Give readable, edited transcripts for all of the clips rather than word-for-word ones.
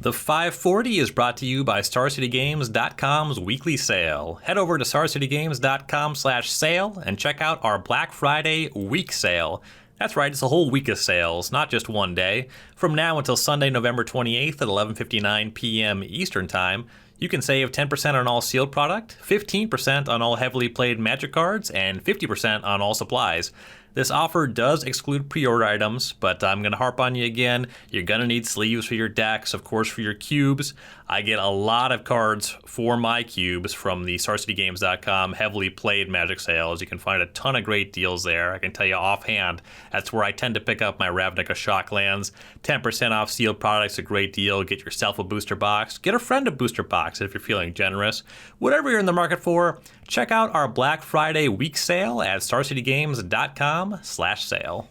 The 540 is brought to you by StarCityGames.com's weekly sale. Head over to StarCityGames.com/sale and check out our Black Friday week sale. That's right, it's a whole week of sales, not just one day. From now until Sunday, November 28th at 11:59 p.m. Eastern Time, you can save 10% on all sealed product, 15% on all heavily played Magic cards, and 50% on all supplies. This offer does exclude pre-order items, but I'm going to harp on you again. You're going to need sleeves for your decks, of course, for your cubes. I get a lot of cards for my cubes from the StarCityGames.com heavily played Magic sales. You can find a ton of great deals there. I can tell you offhand, that's where I tend to pick up my Ravnica Shocklands. 10% off sealed products, a great deal. Get yourself a booster box. Get a friend a booster box if you're feeling generous. Whatever you're in the market for, check out our Black Friday week sale at StarCityGames.com/sale.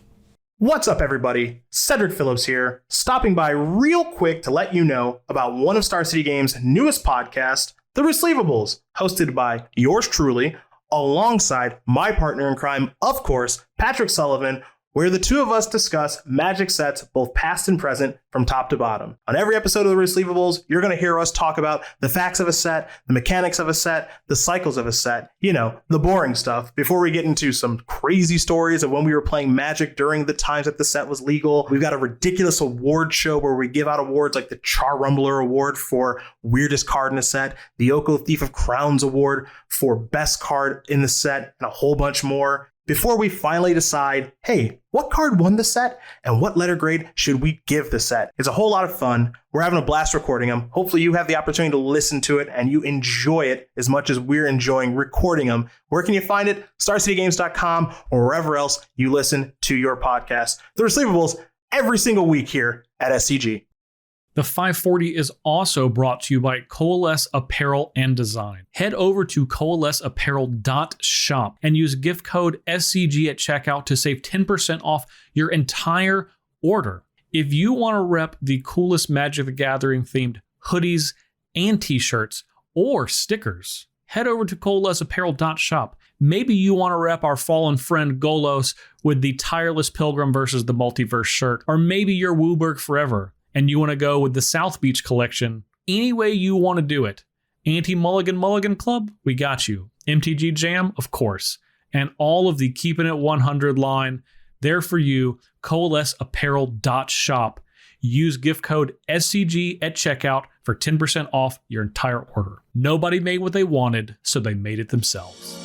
What's up, everybody? Cedric Phillips here, stopping by real quick to let you know about one of Star City Games' newest podcasts, The Receivables, hosted by yours truly, alongside my partner in crime, of course, Patrick Sullivan, where the two of us discuss Magic sets, both past and present, from top to bottom. On every episode of The Receivables, you're going to hear us talk about the facts of a set, the mechanics of a set, the cycles of a set, you know, the boring stuff, before we get into some crazy stories of when we were playing Magic during the times that the set was legal. We've got a ridiculous award show where we give out awards like the Char Rumbler Award for weirdest card in a set, the Oko Thief of Crowns Award for best card in the set, and a whole bunch more. Before we finally decide, hey, what card won the set and what letter grade should we give the set? It's a whole lot of fun. We're having a blast recording them. Hopefully you have the opportunity to listen to it and you enjoy it as much as we're enjoying recording them. Where can you find it? StarCityGames.com or wherever else you listen to your podcast. The Receivables every single week here at SCG. The 540 is also brought to you by Coalesce Apparel and Design. Head over to coalesceapparel.shop and use gift code SCG at checkout to save 10% off your entire order. If you want to rep the coolest Magic the Gathering themed hoodies and t-shirts or stickers, head over to coalesceapparel.shop. Maybe you want to rep our fallen friend Golos with the Tireless Pilgrim versus the Multiverse shirt, or maybe you're Wooburg Forever and you want to go with the South Beach collection. Any way you want to do it. Anti-Mulligan Mulligan Club, we got you. MTG Jam, of course. And all of the Keeping It 100 line, there for you, coalesceapparel.shop. Use gift code SCG at checkout for 10% off your entire order. Nobody made what they wanted, so they made it themselves.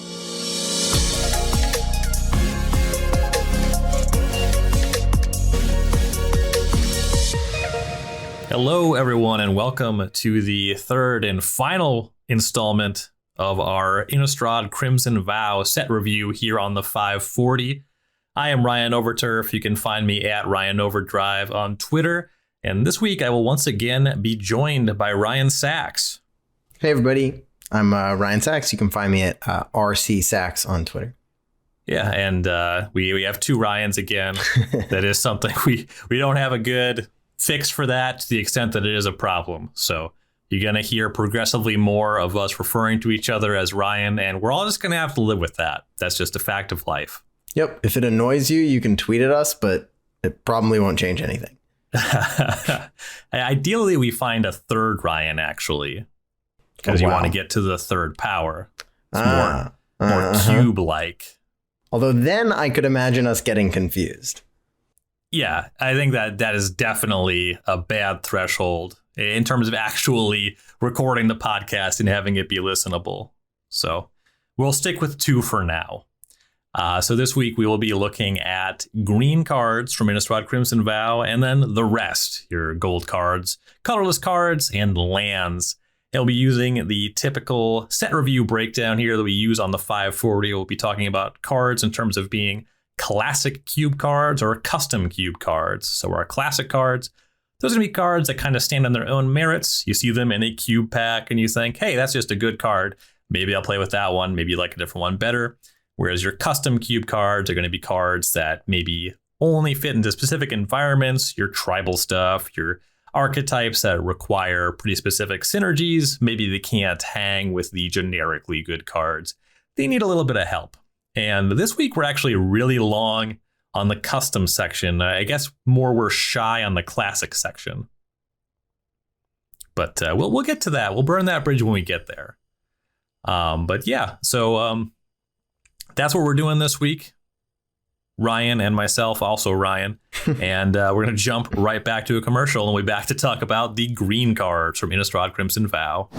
Hello, everyone, and welcome to the third and final installment of our Innistrad Crimson Vow set review here on the 540. I am Ryan Overturf. You can find me at Ryan Overdrive on Twitter. And this week, I will once again be joined by Ryan Saxe. Hey, everybody. I'm Ryan Saxe. You can find me at RC Saxe on Twitter. Yeah, and we have two Ryans again. That is something we don't have a good fix for that to the extent that it is a problem. So you're going to hear progressively more of us referring to each other as Ryan, and we're all just going to have to live with that. That's just a fact of life. Yep. If it annoys you, you can tweet at us, but it probably won't change anything. Ideally, we find a third Ryan, actually, because you want to get to the third power. It's more cube-like. Although then I could imagine us getting confused. Yeah, I think that is definitely a bad threshold in terms of actually recording the podcast and having it be listenable. So we'll stick with two for now. So this week we will be looking at green cards from Innistrad Crimson Vow, and then the rest, your gold cards, colorless cards, and lands. I'll be using the typical set review breakdown here that we use on the 540. We'll be talking about cards in terms of being classic cube cards or custom cube cards. So our classic cards, those are going to be cards that kind of stand on their own merits. You see them in a cube pack and you think, hey, that's just a good card. Maybe I'll play with that one. Maybe you like a different one better. Whereas your custom cube cards are going to be cards that maybe only fit into specific environments, your tribal stuff, your archetypes that require pretty specific synergies. Maybe they can't hang with the generically good cards. They need a little bit of help. And this week, we're actually really long on the custom section. I guess more we're shy on the classic section. But we'll get to that. We'll burn that bridge when we get there. But yeah, so that's what we're doing this week. Ryan and myself, also Ryan. And we're going to jump right back to a commercial and we'll be back to talk about the green cards from Innistrad Crimson Vow.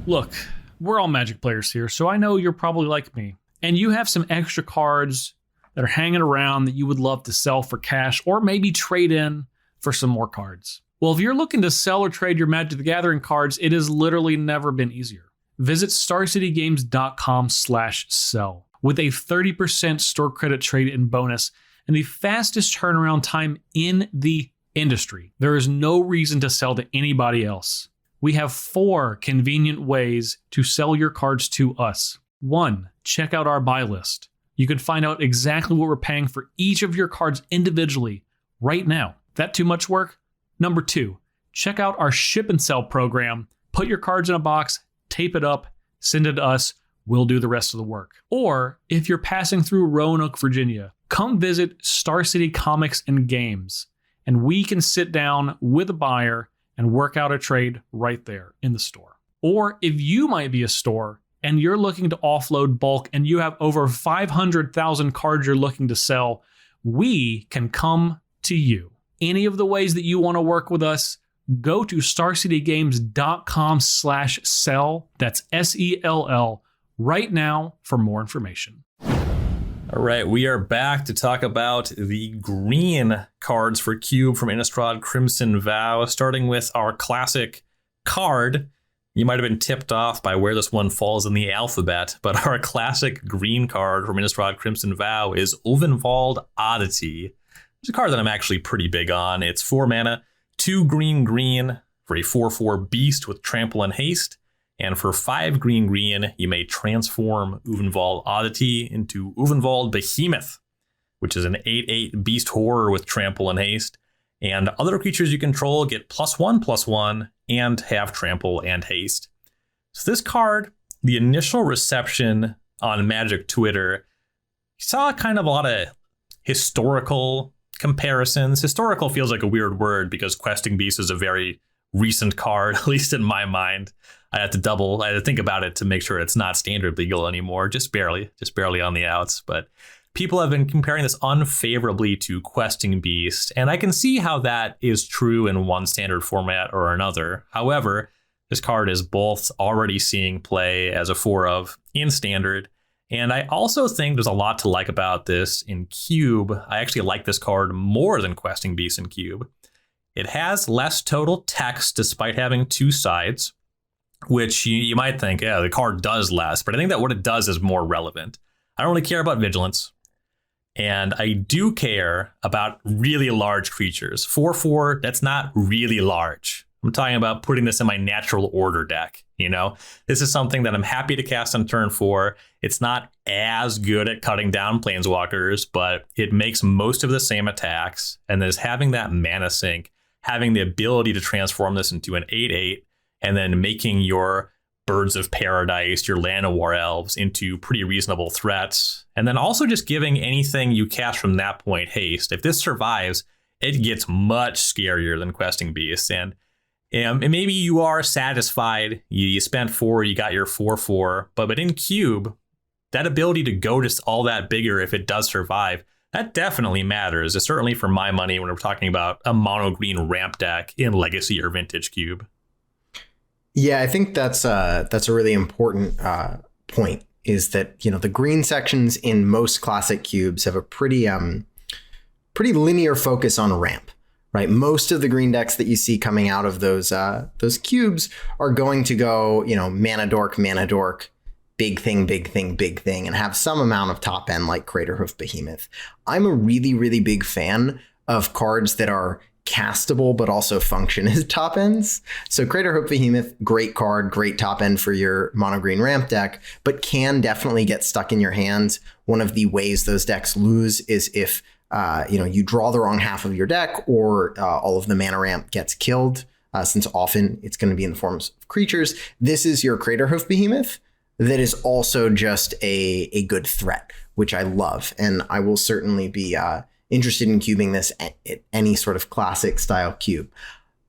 Look, we're all Magic players here, so I know you're probably like me. And you have some extra cards that are hanging around that you would love to sell for cash or maybe trade in for some more cards. Well, if you're looking to sell or trade your Magic the Gathering cards, it has literally never been easier. Visit starcitygames.com/sell. with a 30% store credit trade-in bonus and the fastest turnaround time in the industry. There is no reason to sell to anybody else. We have 4 convenient ways to sell your cards to us. 1, check out our buy list. You can find out exactly what we're paying for each of your cards individually right now. That too much work? Number 2, check out our ship and sell program. Put your cards in a box, tape it up, send it to us. We'll do the rest of the work. Or if you're passing through Roanoke, Virginia, come visit Star City Comics and Games, and we can sit down with a buyer and work out a trade right there in the store. Or if you might be a store and you're looking to offload bulk and you have over 500,000 cards you're looking to sell, we can come to you. Any of the ways that you want to work with us, go to starcitygames.com/sell. That's SELL. Right now for more information. All right, we are back to talk about the green cards for Cube from Innistrad Crimson Vow, starting with our classic card. You might have been tipped off by where this one falls in the alphabet, but our classic green card from Innistrad Crimson Vow is Ulvenwald Oddity. It's a card that I'm actually pretty big on. It's 4 mana, 2 green for a 4/4 beast with trample and haste. And for 5 green, you may transform Ulvenwald Oddity into Ulvenwald Behemoth, which is an 8/8 beast horror with trample and haste. And other creatures you control get +1/+1 and have trample and haste. So this card, the initial reception on Magic Twitter, you saw kind of a lot of historical comparisons. Historical feels like a weird word because Questing Beast is a very recent card, at least in my mind. I had to think about it to make sure it's not standard legal anymore, just barely on the outs. But people have been comparing this unfavorably to Questing Beast, and I can see how that is true in one standard format or another. However, this card is both already seeing play as a 4/of in standard, and I also think there's a lot to like about this in Cube. I actually like this card more than Questing Beast in Cube. It has less total text despite having 2 sides, which you might think, yeah, the card does less, but I think that what it does is more relevant. I don't really care about vigilance, and I do care about really large creatures. 4/4, that's not really large. I'm talking about putting this in my natural order deck. This is something that I'm happy to cast on turn 4. It's not as good at cutting down planeswalkers, but it makes most of the same attacks, and is having that mana sink, having the ability to transform this into an 8/8, and then making your Birds of Paradise, your Llanowar Elves into pretty reasonable threats. And then also just giving anything you cast from that point haste. If this survives, it gets much scarier than Questing Beast. And maybe you are satisfied. You spent 4, you got your 4/4. But in Cube, that ability to go just all that bigger if it does survive, that definitely matters. It's certainly for my money when we're talking about a mono green ramp deck in Legacy or Vintage Cube. Yeah, I think that's a really important point, is that, the green sections in most classic cubes have a pretty linear focus on ramp, right? Most of the green decks that you see coming out of those cubes are going to go, mana dork, big thing, and have some amount of top end like Craterhoof Behemoth. I'm a really, really big fan of cards that are castable but also function as top ends. So Craterhoof Behemoth, great card, great top end for your mono green ramp deck, but can definitely get stuck in your hands. One of the ways those decks lose is if you draw the wrong half of your deck, or all of the mana ramp gets killed, since often it's going to be in the forms of creatures. This is your Craterhoof Behemoth that is also just a good threat, which I love, and I will certainly be interested in cubing this at any sort of classic style cube.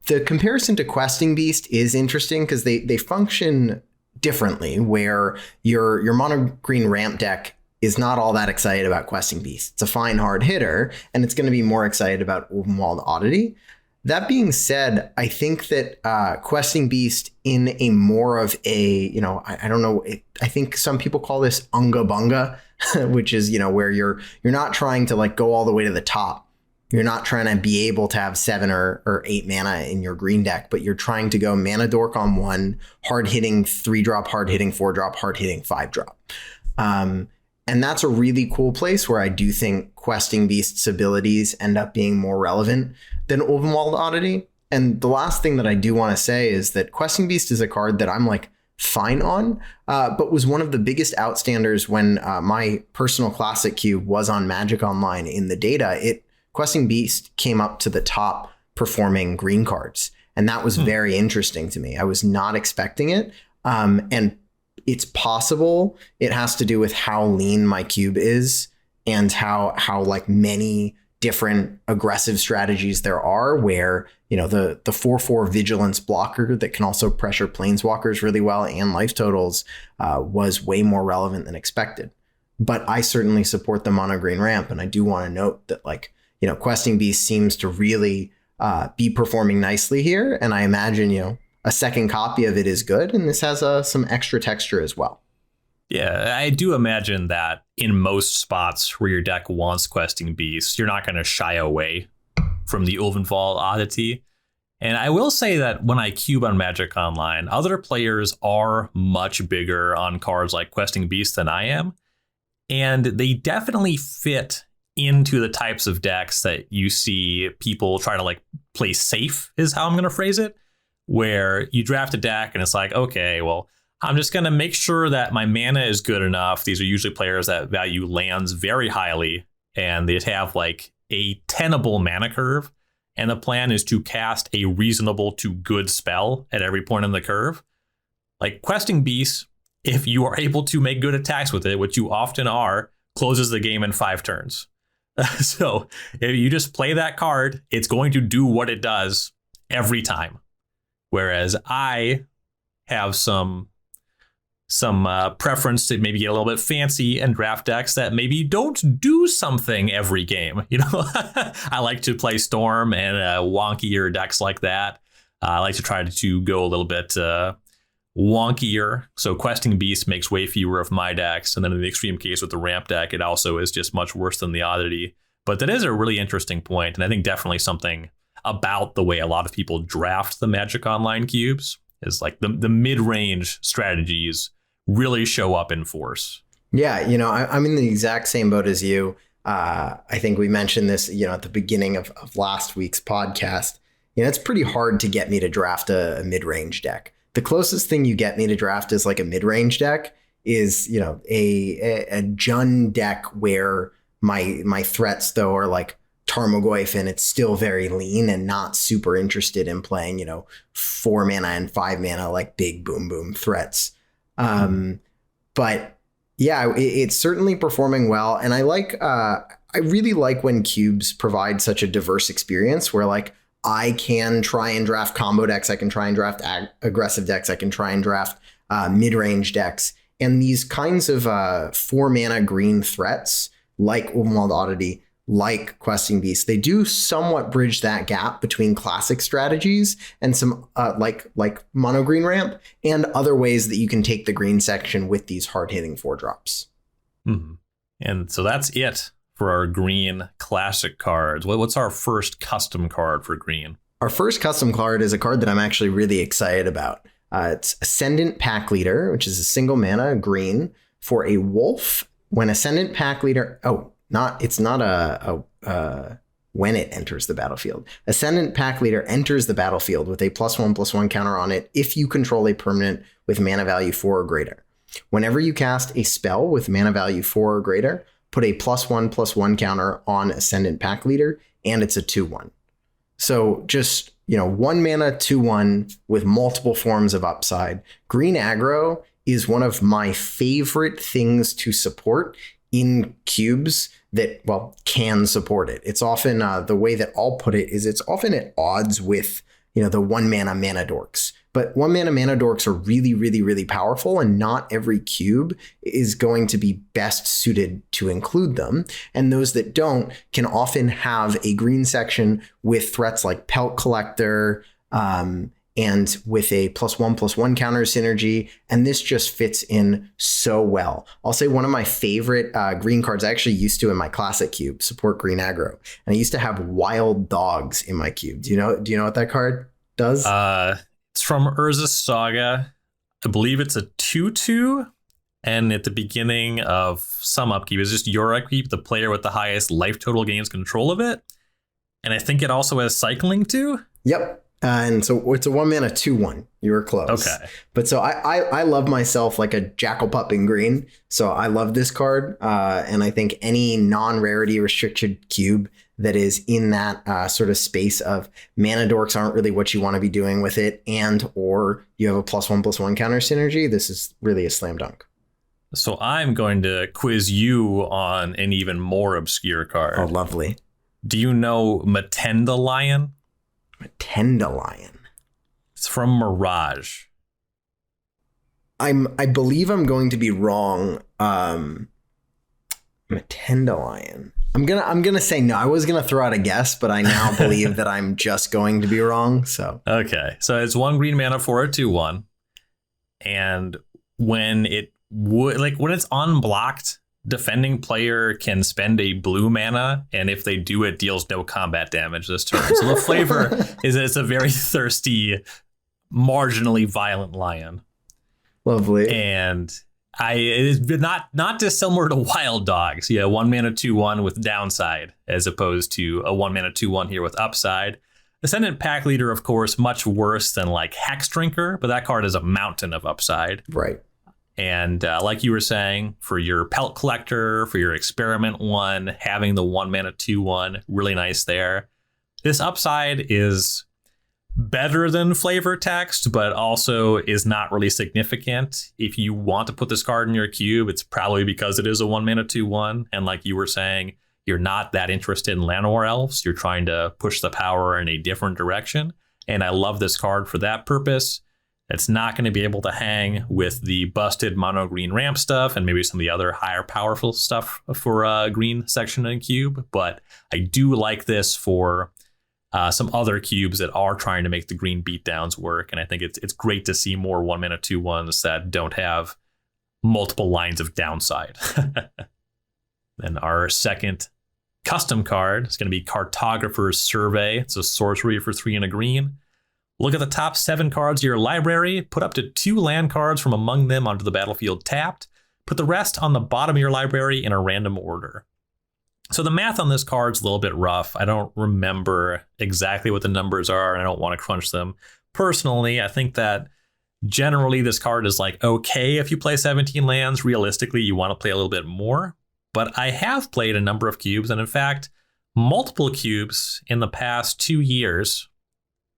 The comparison to Questing Beast is interesting because they function differently, where your mono green ramp deck is not all that excited about Questing Beast. It's a fine hard hitter, and it's going to be more excited about Ulvenwald Oddity. That being said, I think that Questing Beast in a more of a, I don't know, I think some people call this Unga Bunga, which is, where you're not trying to like go all the way to the top. You're not trying to be able to have 7 or 8 mana in your green deck, but you're trying to go mana dork on 1, hard hitting 3-drop, hard hitting 4-drop, hard hitting 5-drop. And that's a really cool place where I do think Questing Beast's abilities end up being more relevant than Ulvenwald Oddity. And the last thing that I do want to say is that Questing Beast is a card that I'm like fine on, but was one of the biggest outstanders when my personal Classic Cube was on Magic Online in the data. Questing Beast came up to the top performing green cards. And that was very interesting to me. I was not expecting it. And it's possible it has to do with how lean my cube is and how like many different aggressive strategies there are, where, the 4/4 vigilance blocker that can also pressure planeswalkers really well and life totals was way more relevant than expected. But I certainly support the mono green ramp. And I do want to note that Questing Beast seems to really be performing nicely here. And I imagine, a second copy of it is good. And this has some extra texture as well. Yeah, I do imagine that in most spots where your deck wants Questing Beast, you're not going to shy away from the Ulvenwald Oddity. And I will say that when I cube on Magic Online, other players are much bigger on cards like Questing Beast than I am. And they definitely fit into the types of decks that you see people try to play safe, is how I'm going to phrase it, where you draft a deck and it's like, okay, well, I'm just going to make sure that my mana is good enough. These are usually players that value lands very highly, and they have a tenable mana curve. And the plan is to cast a reasonable to good spell at every point in the curve. Like Questing Beast, if you are able to make good attacks with it, which you often are, closes the game in 5 turns. So if you just play that card, it's going to do what it does every time. Whereas I have some preference to maybe get a little bit fancy and draft decks that maybe don't do something every game. I like to play Storm and wonkier decks like that. I like to try to go a little bit wonkier. So Questing Beast makes way fewer of my decks. And then in the extreme case with the ramp deck, it also is just much worse than the Oddity. But that is a really interesting point. And I think definitely something about the way a lot of people draft the Magic Online cubes is the mid-range strategies really show up in force. Yeah, I'm in the exact same boat as you. I think we mentioned this, at the beginning of last week's podcast. It's pretty hard to get me to draft a mid-range deck. The closest thing you get me to draft is a mid-range deck is, a Jun deck where my threats though are Tarmogoyf, and it's still very lean and not super interested in playing, 4 mana and 5 mana big boom boom threats. But yeah, it's certainly performing well. And I really like when cubes provide such a diverse experience where I can try and draft combo decks. I can try and draft aggressive decks. I can try and draft mid-range decks. And these kinds of 4 mana green threats like Ulvenwald Oddity, like Questing Beast, they do somewhat bridge that gap between classic strategies and some like mono green ramp and other ways that you can take the green section with these hard hitting 4-drops. Mm-hmm. And so that's it for our green classic cards. What's our first custom card for green? Our first custom card is a card that I'm actually really excited about. It's Ascendant Pack Leader, which is a single mana green for a wolf. When Ascendant Pack Leader, when it enters the battlefield. Ascendant Pack Leader enters the battlefield with a +1/+1 counter on it if you control a permanent with mana value 4 or greater. Whenever you cast a spell with mana value 4 or greater, put a +1/+1 counter on Ascendant Pack Leader, and it's a 2/1. So just, 1 mana 2/1 with multiple forms of upside. Green aggro is one of my favorite things to support in cubes that, can support it. It's often, the way that I'll put it is it's often at odds with the 1-mana mana dorks. But 1-mana mana dorks are really, really, really powerful, and not every cube is going to be best suited to include them. And those that don't can often have a green section with threats like Pelt Collector, and with a +1/+1 counter synergy. And this just fits in so well. I'll say one of my favorite green cards I actually used to in my classic cube, support green aggro. And I used to have Wild Dogs in my cube. Do you know what that card does? It's from Urza's Saga. I believe it's a 2/2. And at the beginning of some upkeep, it's just your upkeep. The player with the highest life total gains control of it. And I think it also has cycling too. Yep. And so it's a 1-mana 2/1. You were close. Okay. But so I love myself like a Jackal Pup in green. So I love this card. And I think any non-rarity restricted cube that is in that sort of space of mana dorks aren't really what you want to be doing with it, and or you have a +1/+1 counter synergy, this is really a slam dunk. So I'm going to quiz you on an even more obscure card. Oh, lovely. Do you know Matenda-Lion? Matenda-Lion. It's from Mirage. I believe I'm going to be wrong. Matenda-Lion. I'm gonna say no. I was gonna throw out a guess, but I now believe that I'm just going to be wrong. So okay, so it's 1 green mana for a 2/1, and when it's unblocked, defending player can spend a blue mana, and if they do, it deals no combat damage this turn. So the flavor is that it's a very thirsty, marginally violent lion. Lovely. And it is not dissimilar to Wild Dogs. Yeah, 1-mana 2/1 with downside, as opposed to a 1-mana 2/1 here with upside. Ascendant Pack Leader, of course, much worse than like Hex Drinker, but that card is a mountain of upside. Right. And like you were saying, for your Pelt Collector, for your Experiment 1, having the 1-mana 2/1, really nice there. This upside is better than flavor text, but also is not really significant. If you want to put this card in your cube, it's probably because it is a 1-mana 2/1. And like you were saying, you're not that interested in Llanowar Elves. You're trying to push the power in a different direction. And I love this card for that purpose. It's not going to be able to hang with the busted mono green ramp stuff and maybe some of the other higher powerful stuff for a green section in cube. But I do like this for some other cubes that are trying to make the green beatdowns work. And I think it's great to see more 1-mana 2/1s that don't have multiple lines of downside. Then our second custom card is going to be Cartographer's Survey. It's a sorcery for 3 and a green. Look at the top 7 cards of your library. Put up to 2 land cards from among them onto the battlefield tapped. Put the rest on the bottom of your library in a random order. So the math on this card's a little bit rough. I don't remember exactly what the numbers are, and I don't want to crunch them. Personally, I think that generally this card is like okay if you play 17 lands. Realistically, you want to play a little bit more. But I have played a number of cubes, and in fact, multiple cubes in the past 2 years,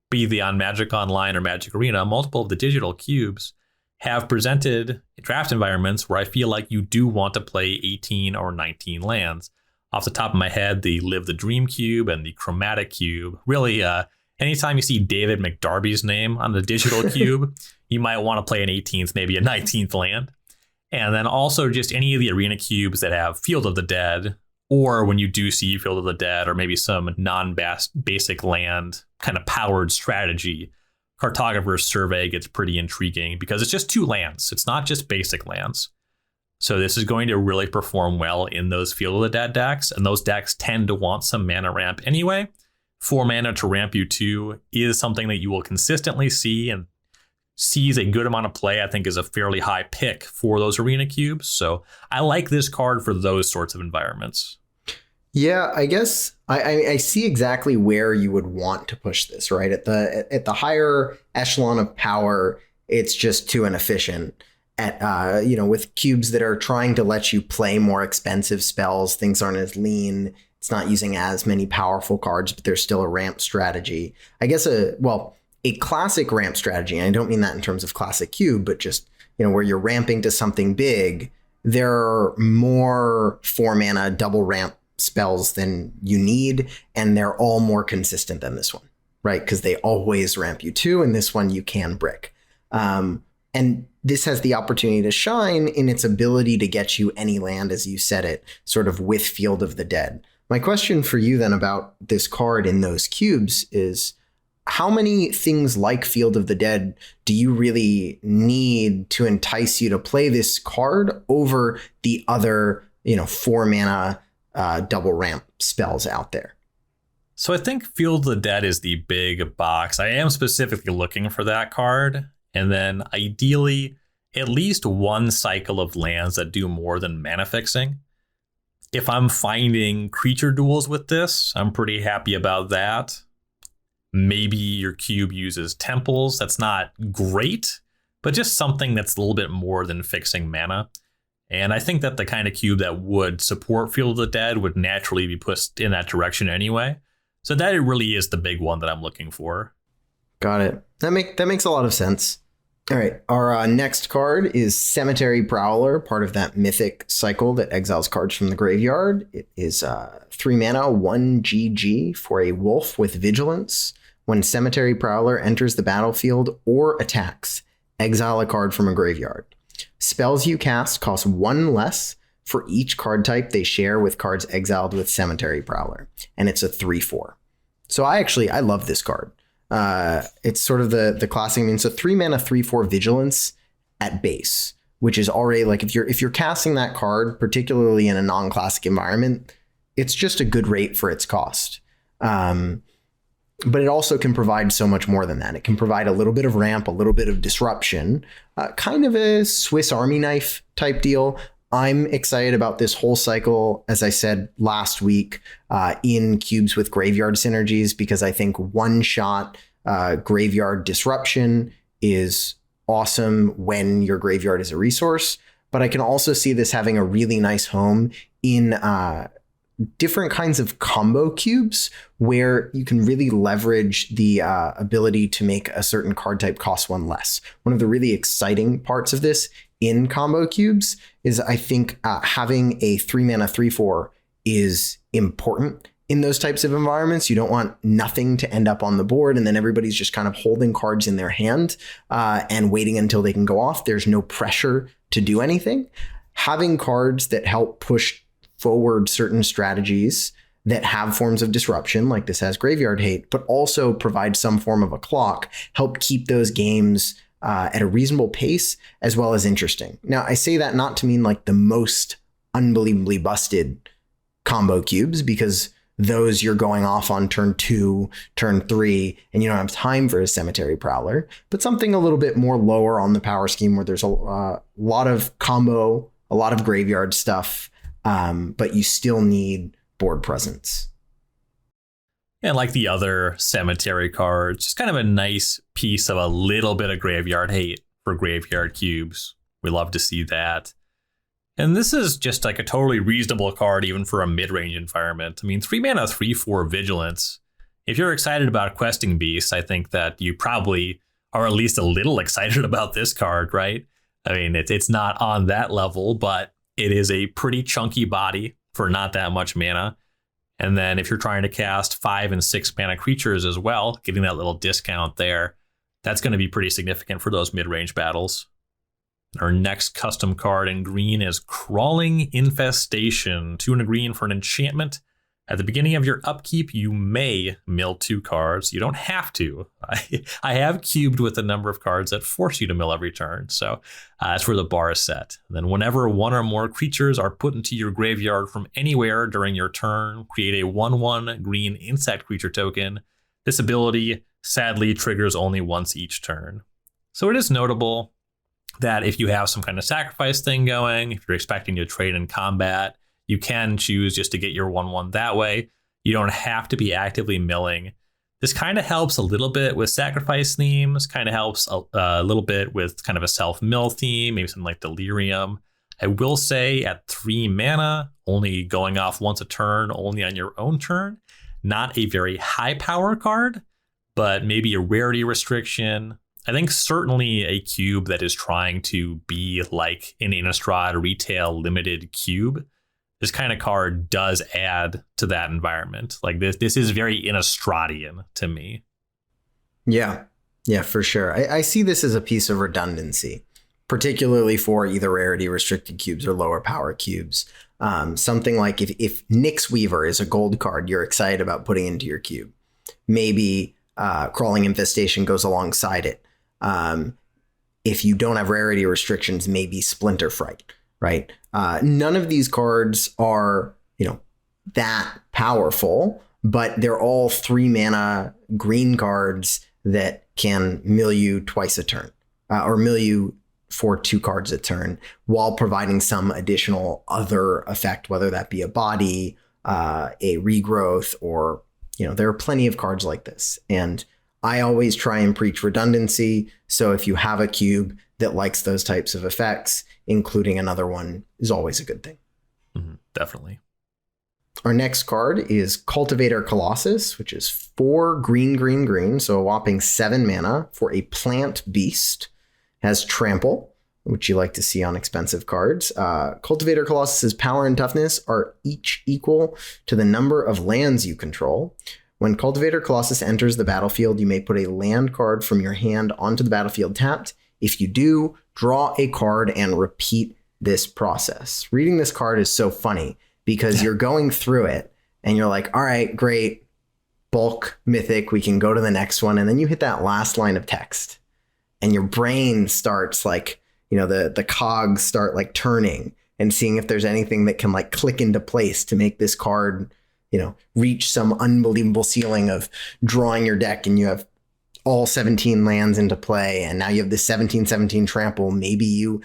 be they on Magic Online or Magic Arena, multiple of the digital cubes have presented draft environments where I feel like you do want to play 18 or 19 lands. Off the top of my head, the Live the Dream Cube and the Chromatic Cube. Really, anytime you see David McDarby's name on the digital cube, you might want to play an 18th, maybe a 19th land. And then also just any of the arena cubes that have Field of the Dead, or when you do see Field of the Dead, or maybe some non-basic land kind of powered strategy, Cartographer's Survey gets pretty intriguing because it's just 2 lands. It's not just basic lands. So this is going to really perform well in those Field of the Dead decks, and those decks tend to want some mana ramp anyway. 4 mana to ramp you 2 is something that you will consistently see, and sees a good amount of play. I think is a fairly high pick for those arena cubes. So I like this card for those sorts of environments. Yeah, I guess I see exactly where you would want to push this, right? At the higher echelon of power, it's just too inefficient. At with cubes that are trying to let you play more expensive spells, things aren't as lean. It's not using as many powerful cards, but there's still a ramp strategy. I guess a classic ramp strategy, and I don't mean that in terms of classic cube, but just, where you're ramping to something big, there are more 4 mana double ramp spells than you need, and they're all more consistent than this one, right? Because they always ramp you 2, and this one you can brick. And this has the opportunity to shine in its ability to get you any land, as you said it, sort of with Field of the Dead. My question for you then about this card in those cubes is, how many things like Field of the Dead do you really need to entice you to play this card over the other, 4 mana double ramp spells out there? So I think Field of the Dead is the big box. I am specifically looking for that card. And then ideally, at least one cycle of lands that do more than mana fixing. If I'm finding creature duels with this, I'm pretty happy about that. Maybe your cube uses temples. That's not great, but just something that's a little bit more than fixing mana. And I think that the kind of cube that would support Field of the Dead would naturally be pushed in that direction anyway. So that really is the big one that I'm looking for. Got it. That makes a lot of sense. All right. Our next card is Cemetery Prowler, part of that mythic cycle that exiles cards from the graveyard. It is 3 mana, 1 GG for a wolf with vigilance. When Cemetery Prowler enters the battlefield or attacks, exile a card from a graveyard. Spells you cast cost 1 less for each card type they share with cards exiled with Cemetery Prowler. And it's a 3/4. So I love this card. It's sort of the classic. I mean, so 3 mana, 3/4 vigilance at base, which is already like, if you're casting that card, particularly in a non-classic environment, it's just a good rate for its cost. But it also can provide so much more than that. It can provide a little bit of ramp, a little bit of disruption, kind of a Swiss Army knife type deal. I'm excited about this whole cycle, as I said last week, in cubes with graveyard synergies, because I think one-shot graveyard disruption is awesome when your graveyard is a resource. But I can also see this having a really nice home in different kinds of combo cubes where you can really leverage the ability to make a certain card type cost 1 less. One of the really exciting parts of this in combo cubes is, I think, having a 3 mana 3/4 is important in those types of environments. You don't want nothing to end up on the board and then everybody's just kind of holding cards in their hand and waiting until they can go off. There's no pressure to do anything. Having cards that help push forward certain strategies that have forms of disruption, like this has Graveyard Hate, but also provide some form of a clock, help keep those games at a reasonable pace, as well as interesting. Now, I say that not to mean like the most unbelievably busted combo cubes, because those you're going off on turn 2, turn 3, and you don't have time for a Cemetery Prowler, but something a little bit more lower on the power scheme where there's a lot of combo, a lot of graveyard stuff, but you still need board presence. And like the other Cemetery cards, just kind of a nice piece of a little bit of Graveyard Hate for graveyard cubes. We love to see that. And this is just like a totally reasonable card even for a mid-range environment. I mean, 3 mana, 3/4 vigilance. If you're excited about Questing Beasts, I think that you probably are at least a little excited about this card, right? I mean, it's not on that level, but it is a pretty chunky body for not that much mana. And then if you're trying to cast 5 and 6 mana creatures as well, getting that little discount there, that's going to be pretty significant for those mid-range battles. Our next custom card in green is Crawling Infestation. 2 and a green for an enchantment. At the beginning of your upkeep, you may mill 2 cards. You don't have to. I have cubed with a number of cards that force you to mill every turn. So that's where the bar is set. And then whenever 1 or more creatures are put into your graveyard from anywhere during your turn, create a 1/1 green insect creature token. This ability sadly triggers only once each turn. So it is notable that if you have some kind of sacrifice thing going, if you're expecting to trade in combat, you can choose just to get your 1/1 that way. You don't have to be actively milling. This kind of helps a little bit with sacrifice themes, kind of helps a little bit with kind of a self-mill theme, maybe something like Delirium. I will say at 3 mana, only going off once a turn, only on your own turn, not a very high power card, but maybe a rarity restriction. I think certainly a cube that is trying to be like an Innistrad retail limited cube, this kind of card does add to that environment. Like this is very Innistradian to me. Yeah. Yeah, for sure. I see this as a piece of redundancy, particularly for either rarity restricted cubes or lower power cubes. Something like if Nyx Weaver is a gold card you're excited about putting into your cube, maybe Crawling Infestation goes alongside it. If you don't have rarity restrictions, maybe Splinter Fright, right? None of these cards are, that powerful, but they're all 3 mana green cards that can mill you twice a turn, or mill you for 2 cards a turn, while providing some additional other effect, whether that be a body, a regrowth, or, there are plenty of cards like this. And I always try and preach redundancy. So if you have a cube that likes those types of effects, including another one is always a good thing. Definitely. Our next card is Cultivator Colossus, which is 4 green, so a whopping 7 mana for a plant beast. Has trample, which you like to see on expensive cards. Cultivator Colossus's power and toughness are each equal to the number of lands you control. When Cultivator Colossus enters the battlefield, you may put a land card from your hand onto the battlefield tapped. If you do, draw a card and repeat this process. Reading this card is so funny because you're going through it and you're like, all right, great, bulk mythic, we can go to the next one. And then you hit that last line of text and your brain starts like, the cogs start like turning and seeing if there's anything that can like click into place to make this card, reach some unbelievable ceiling of drawing your deck, and you have all 17 lands into play. And now you have the 17/17 trample. Maybe you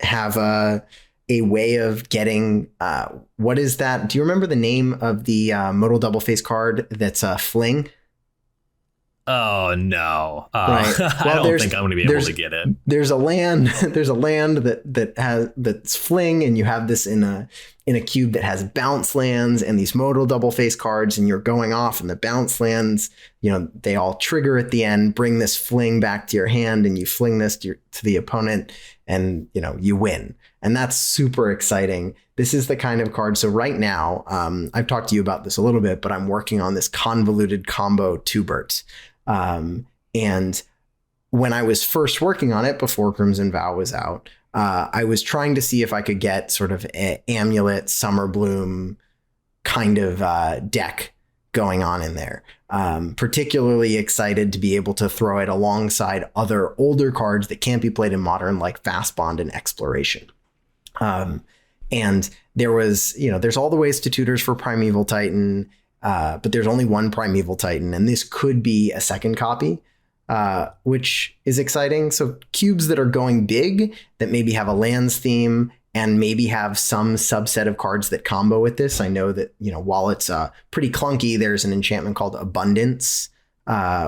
have a way of getting, what is that? Do you remember the name of the modal double face card that's Fling? Oh no! Right. Well, I don't think I'm going to be able to get it. There's a land. There's a land that's Fling, and you have this in a cube that has bounce lands and these modal double face cards, and you're going off, and the bounce lands, they all trigger at the end, bring this Fling back to your hand, and you fling this to the opponent, and you win. And that's super exciting. This is the kind of card. So right now, I've talked to you about this a little bit, but I'm working on this convoluted combo Tubert. And when I was first working on it before Crimson Vow was out, I was trying to see if I could get sort of an Amulet, Summer Bloom kind of deck going on in there. Particularly excited to be able to throw it alongside other older cards that can't be played in Modern, like Fast Bond and Exploration. And there was, there's all the ways to tutors for Primeval Titan, but there's only one Primeval Titan, and this could be a second copy, which is exciting. So cubes that are going big, that maybe have a lands theme and maybe have some subset of cards that combo with this. I know that, while it's pretty clunky, there's an enchantment called Abundance,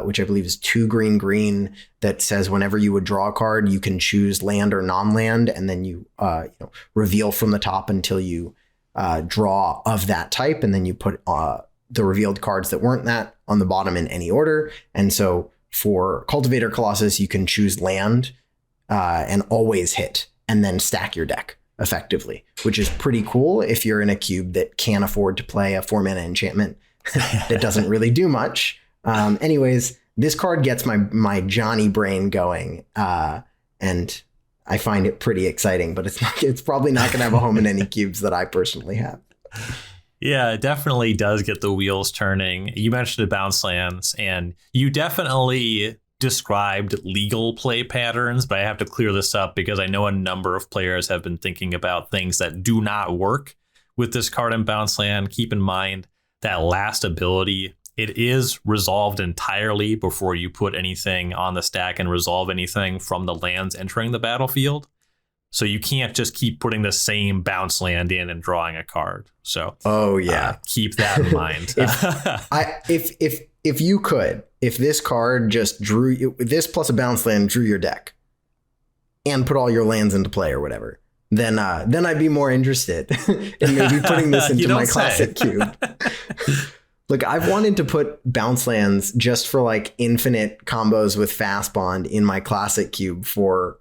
which I believe is 2 green that says whenever you would draw a card, you can choose land or non-land, and then you reveal from the top until you draw of that type, and then you put the revealed cards that weren't that on the bottom in any order. And so for Cultivator Colossus, you can choose land and always hit, and then stack your deck effectively, which is pretty cool if you're in a cube that can't afford to play a 4-mana enchantment that doesn't really do much. Anyways, this card gets my Johnny brain going, and I find it pretty exciting, but it's probably not going to have a home in any cubes that I personally have. Yeah, it definitely does get the wheels turning. You mentioned the bounce lands, and you definitely described legal play patterns, but I have to clear this up because I know a number of players have been thinking about things that do not work with this card in bounce land. Keep in mind that last ability, it is resolved entirely before you put anything on the stack and resolve anything from the lands entering the battlefield. So you can't just keep putting the same bounce land in and drawing a card. So keep that in mind. If this card just drew this plus a bounce land drew your deck and put all your lands into play or whatever, then I'd be more interested in maybe putting this into my classic cube. Look, I've wanted to put bounce lands just for like infinite combos with Fast Bond in my classic cube for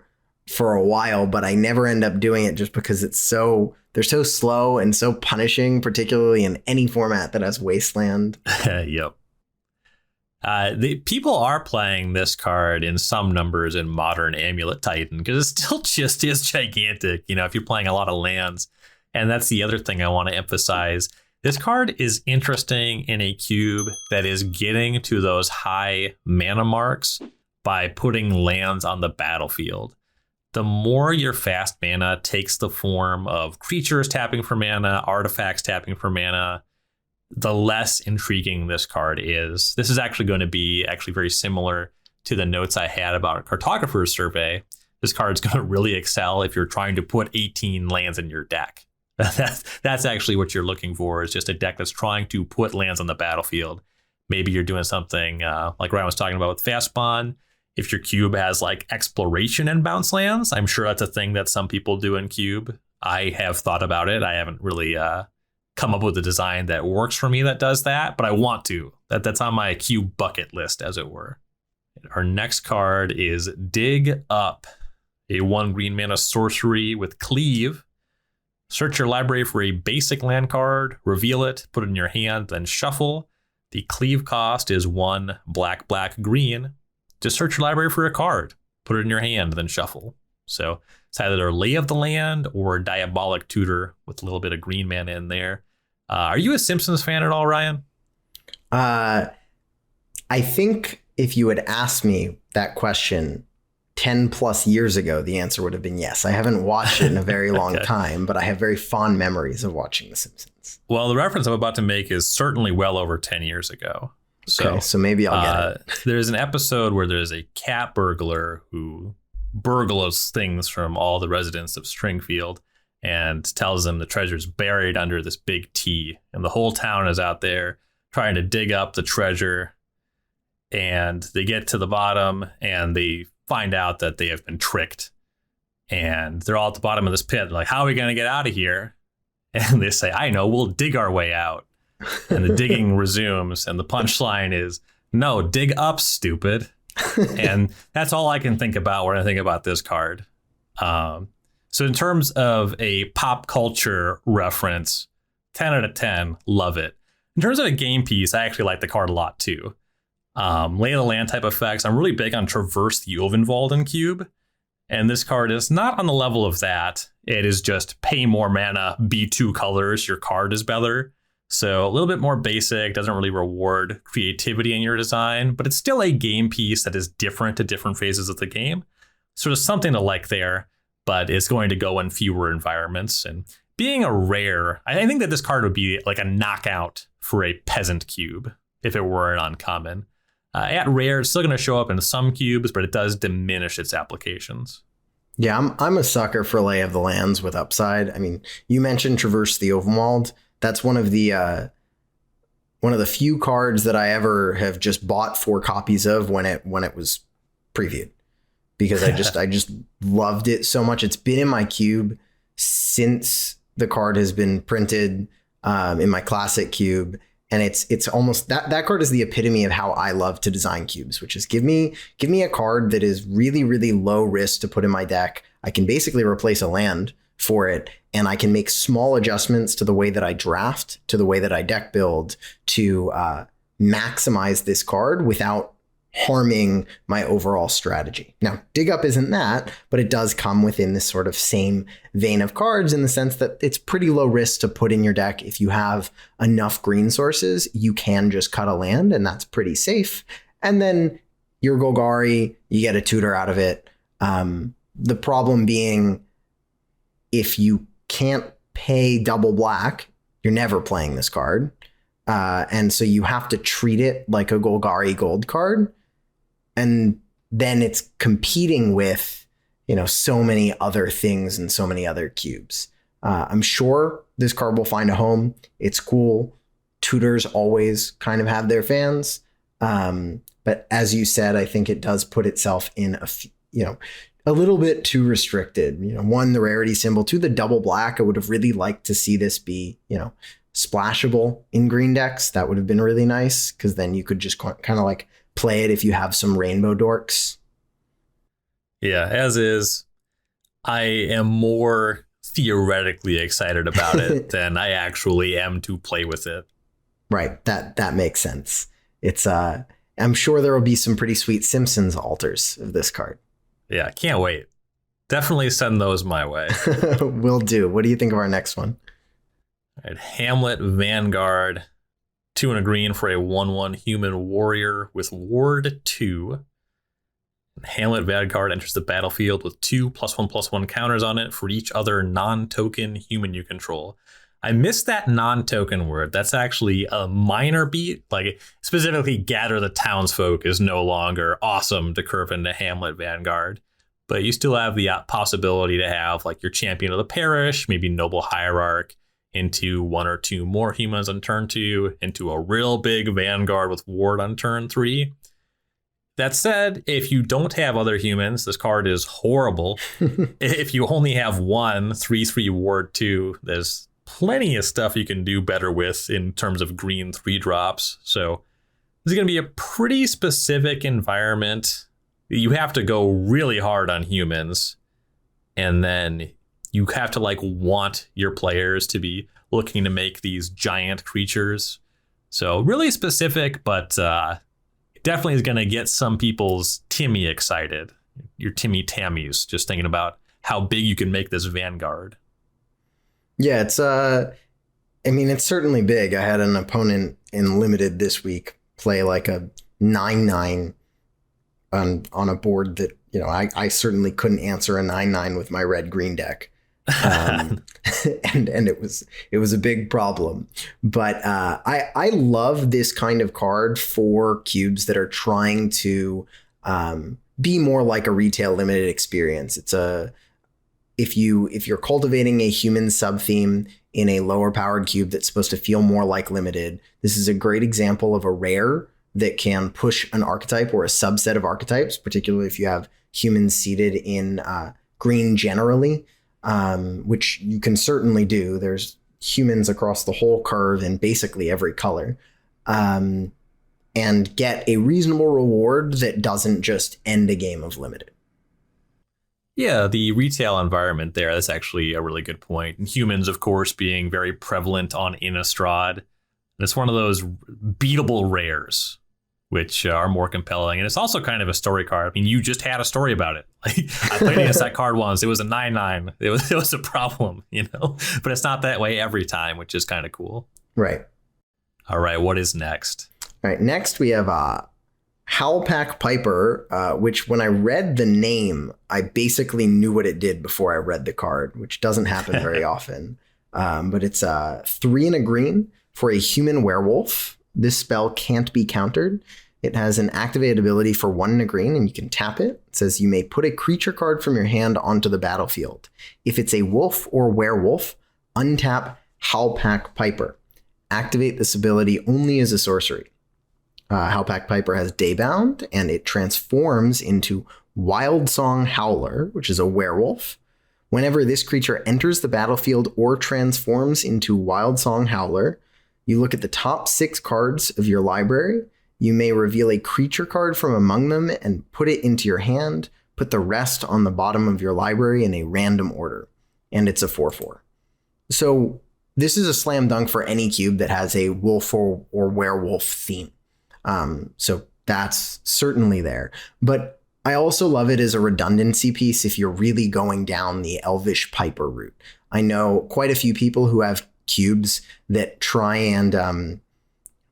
a while, but I never end up doing it just because they're so slow and so punishing, particularly in any format that has Wasteland. Yep. The people are playing this card in some numbers in Modern Amulet Titan because it still just is gigantic, if you're playing a lot of lands. And that's the other thing I want to emphasize. This card is interesting in a cube that is getting to those high mana marks by putting lands on the battlefield. The more your fast mana takes the form of creatures tapping for mana, artifacts tapping for mana, the less intriguing this card is. This is actually going to be very similar to the notes I had about Cartographer's Survey. This card's going to really excel if you're trying to put 18 lands in your deck. That's actually what you're looking for, is just a deck that's trying to put lands on the battlefield. Maybe you're doing something like Ryan was talking about with Fast Spawn. If your cube has like exploration and bounce lands, I'm sure that's a thing that some people do in Cube. I have thought about it. I haven't really come up with a design that works for me that does that, but I want to. That's on my Cube bucket list, as it were. Our next card is Dig Up, a 1 green mana sorcery with Cleave. Search your library for a basic land card, reveal it, put it in your hand, then shuffle. The Cleave cost is 1 black, green. Just search your library for a card, put it in your hand, then shuffle. So it's either Lay of the Land or Diabolic Tutor with a little bit of green mana in there. Are you a Simpsons fan at all, Ryan? I think if you had asked me that question 10 plus years ago, the answer would have been yes. I haven't watched it in a very long time, but I have very fond memories of watching The Simpsons. Well, the reference I'm about to make is certainly well over 10 years ago. So maybe I'll get it. There's an episode where there's a cat burglar who burgles things from all the residents of Stringfield and tells them the treasure's buried under this big T. And the whole town is out there trying to dig up the treasure. And they get to the bottom and they find out that they have been tricked. And they're all at the bottom of this pit. They're like, how are we going to get out of here? And they say, I know, we'll dig our way out. And the digging resumes, and the punchline is, no, dig up, stupid. And that's all I can think about when I think about this card. So in terms of a pop culture reference, 10 out of 10, love it. In terms of a game piece, I actually like the card a lot too. Lay of the Land type effects. I'm really big on Traverse the Ulvenwald in Cube. And this card is not on the level of that. It is just pay more mana, be 2 colors, your card is better. So a little bit more basic, doesn't really reward creativity in your design, but it's still a game piece that is different at different phases of the game. So there's something to like there, but it's going to go in fewer environments. And being a rare, I think that this card would be like a knockout for a Peasant cube if it were an uncommon. At rare, it's still going to show up in some cubes, but it does diminish its applications. Yeah, I'm a sucker for Lay of the Lands with upside. I mean, you mentioned Traverse the Ulvenwald. That's one of the few cards that I ever have just bought 4 copies of when it was previewed, because I just loved it so much. It's been in my cube since the card has been printed in my classic cube, and it's almost that card is the epitome of how I love to design cubes, which is give me a card that is really, really low risk to put in my deck. I can basically replace a land for it, and I can make small adjustments to the way that I draft, to the way that I deck build, to maximize this card without harming my overall strategy. Now, Dig Up isn't that, but it does come within this sort of same vein of cards in the sense that it's pretty low risk to put in your deck. If you have enough green sources, you can just cut a land, and that's pretty safe. And then your Golgari, you get a tutor out of it. The problem being, if you can't pay double black, you're never playing this card. And so you have to treat it like a Golgari gold card. And then it's competing with, so many other things and so many other cubes. I'm sure this card will find a home. It's cool. Tutors always kind of have their fans. But as you said, I think it does put itself in a little bit too restricted. 1, the rarity symbol. 2, the double black. I would have really liked to see this be, splashable in green decks. That would have been really nice, because then you could just kind of like play it if you have some rainbow dorks. Yeah, as is. I am more theoretically excited about it than I actually am to play with it. Right. That makes sense. It's I'm sure there will be some pretty sweet Simpsons alters of this card. Yeah, can't wait. Definitely send those my way. Will do. What do you think of our next one? All right, Hamlet Vanguard, 2 and a green for a 1/1 human warrior with Ward 2. Hamlet Vanguard enters the battlefield with 2 +1/+1 counters on it for each other non-token human you control. I missed that non-token word. That's actually a minor beat. Like, specifically, Gather the Townsfolk is no longer awesome to curve into Hamlet Vanguard. But you still have the possibility to have like your Champion of the Parish, maybe Noble Hierarch, into 1 or 2 more humans on turn 2, into a real big Vanguard with Ward on turn 3. That said, if you don't have other humans, this card is horrible. If you only have 1 3/3 Ward 2, there's plenty of stuff you can do better with in terms of green 3-drops. So this is going to be a pretty specific environment. You have to go really hard on humans, and then you have to like want your players to be looking to make these giant creatures. So really specific, but definitely is going to get some people's Timmy excited. Your Timmy Tammies, just thinking about how big you can make this Vanguard. Yeah, it's it's certainly big. I had an opponent in Limited this week play like a 9/9 on a board that, I certainly couldn't answer a 9/9 with my red-green deck. And it was a big problem. But I love this kind of card for cubes that are trying to be more like a retail Limited experience. It's if you're cultivating a human sub-theme in a lower powered cube that's supposed to feel more like Limited, this is a great example of a rare that can push an archetype or a subset of archetypes, particularly if you have humans seated in green generally, which you can certainly do. There's humans across the whole curve in basically every color, and get a reasonable reward that doesn't just end a game of Limited. Yeah, the retail environment there, that's actually a really good point. And humans, of course, being very prevalent on Innistrad. It's one of those beatable rares, which are more compelling. And it's also kind of a story card. I mean, you just had a story about it. Like, I played against that card once. It was a 9/9. It was a problem, But it's not that way every time, which is kind of cool. Right. All right, what is next? All right, next we have Howlpack Piper, which when I read the name, I basically knew what it did before I read the card, which doesn't happen very often. But it's 3 and a green for a human werewolf. This spell can't be countered. It has an activated ability for 1 and a green, and you can tap it. It says you may put a creature card from your hand onto the battlefield. If it's a wolf or werewolf, untap Howlpack Piper. Activate this ability only as a sorcery. Howlpack Piper has Daybound, and it transforms into Wildsong Howler, which is a werewolf. Whenever this creature enters the battlefield or transforms into Wildsong Howler, you look at the top 6 cards of your library. You may reveal a creature card from among them and put it into your hand. Put the rest on the bottom of your library in a random order. And it's a 4/4. So this is a slam dunk for any cube that has a wolf or werewolf theme. So that's certainly there. But I also love it as a redundancy piece if you're really going down the Elvish Piper route. I know quite a few people who have cubes that try and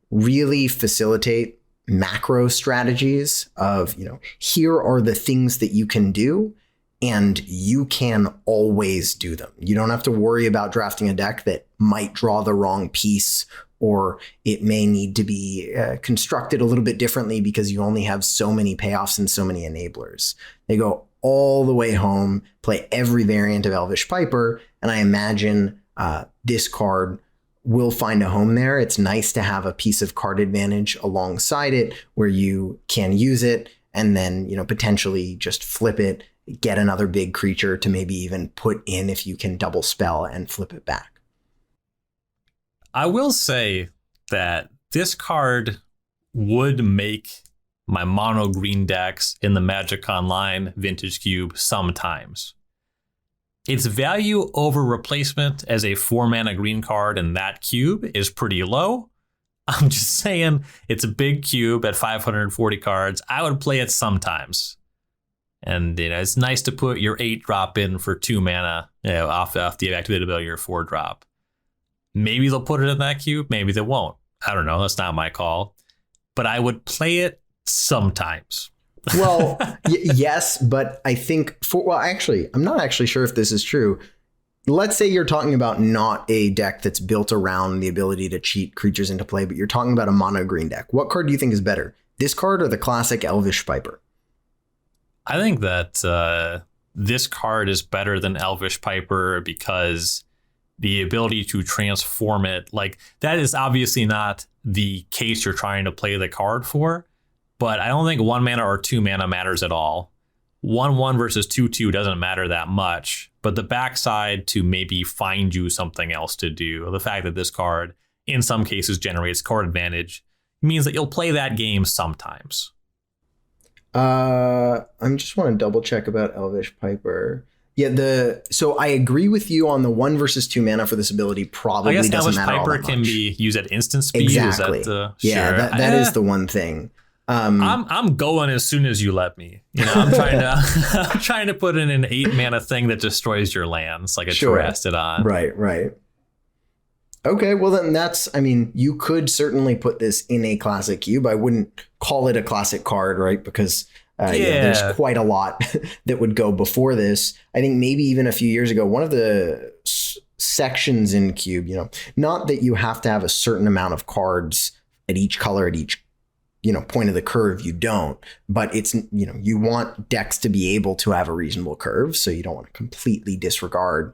really facilitate macro strategies of, here are the things that you can do, and you can always do them. You don't have to worry about drafting a deck that might draw the wrong piece, or it may need to be constructed a little bit differently because you only have so many payoffs and so many enablers. They go all the way home, play every variant of Elvish Piper, and I imagine this card will find a home there. It's nice to have a piece of card advantage alongside it where you can use it and then, potentially just flip it, get another big creature to maybe even put in if you can double spell and flip it back. I will say that this card would make my mono green decks in the Magic Online Vintage Cube sometimes. Its value over replacement as a 4-mana green card in that cube is pretty low, I'm just saying it's a big cube at 540 cards. I would play it sometimes. And it's nice to put your 8-drop in for 2 mana off the activated ability, your 4-drop. Maybe they'll put it in that cube. Maybe they won't. I don't know. That's not my call. But I would play it sometimes. Well, yes, but I think actually, I'm not actually sure if this is true. Let's say you're talking about not a deck that's built around the ability to cheat creatures into play, but you're talking about a mono green deck. What card do you think is better? This card or the classic Elvish Piper? I think that this card is better than Elvish Piper because the ability to transform it, like that is obviously not the case you're trying to play the card for, but I don't think 1 mana or 2 mana matters at all. 1/1 versus 2/2 doesn't matter that much, but the backside to maybe find you something else to do, the fact that this card in some cases generates card advantage, means that you'll play that game sometimes. I just want to double check about Elvish Piper. Yeah, so I agree with you on the 1 versus 2 mana for this ability probably doesn't matter all that much. Elvish Piper can be used at instant speed. Exactly. Sure. That is the one thing. I'm going as soon as you let me. I'm trying to put in an 8 mana thing that destroys your lands like a Terastodon. Right. Okay, well then you could certainly put this in a classic cube. I wouldn't call it a classic card, right? Because there's quite a lot that would go before this. I think maybe even a few years ago, one of the sections in cube, not that you have to have a certain amount of cards at each color at each point of the curve, you don't, but it's, you want decks to be able to have a reasonable curve. So you don't want to completely disregard,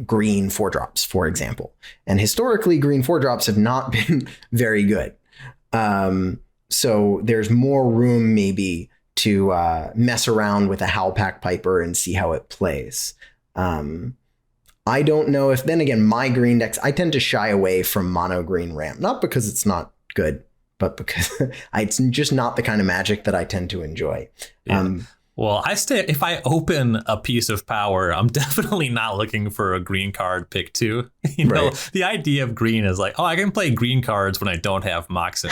green 4-drops, for example. And historically, green 4-drops have not been very good. So there's more room maybe to mess around with a Howlpack Piper and see how it plays. I don't know if, then again, my green decks, I tend to shy away from mono green ramp, not because it's not good, but because it's just not the kind of Magic that I tend to enjoy. Yeah. Well, if I open a piece of power, I'm definitely not looking for a green card pick 2. The idea of green is like, I can play green cards when I don't have Moxen.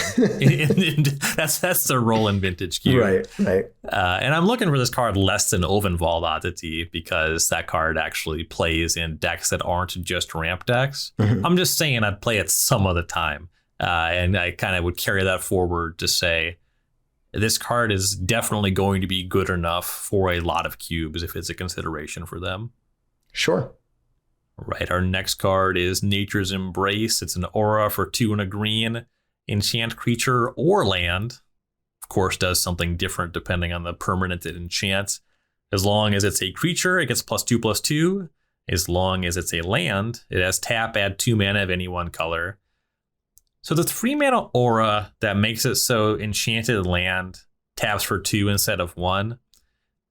that's the role in Vintage Cube. Right. And I'm looking for this card less than Ovenwald Oddity because that card actually plays in decks that aren't just ramp decks. Mm-hmm. I'm just saying I'd play it some of the time. And I kind of would carry that forward to say, this card is definitely going to be good enough for a lot of cubes if it's a consideration for them. Sure. Right. Our next card is Nature's Embrace. It's an aura for 2 and a green. Enchant creature or land. Of course, does something different depending on the permanent it enchants. As long as it's a creature, it gets +2/+2. As long as it's a land, it has tap, add 2 mana of any one color. So the 3 mana aura that makes it so enchanted land taps for 2 instead of 1.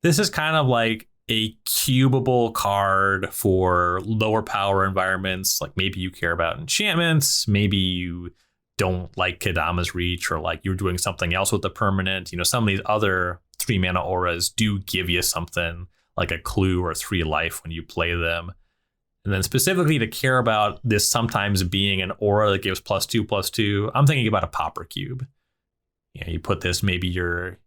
This is kind of like a cubable card for lower power environments. Like maybe you care about enchantments. Maybe you don't like Kadama's Reach, or like you're doing something else with the permanent. Some of these other 3 mana auras do give you something like a clue or 3 life when you play them. And then specifically to care about this sometimes being an aura that gives +2/+2, I'm thinking about a Pauper Cube. You put this, maybe your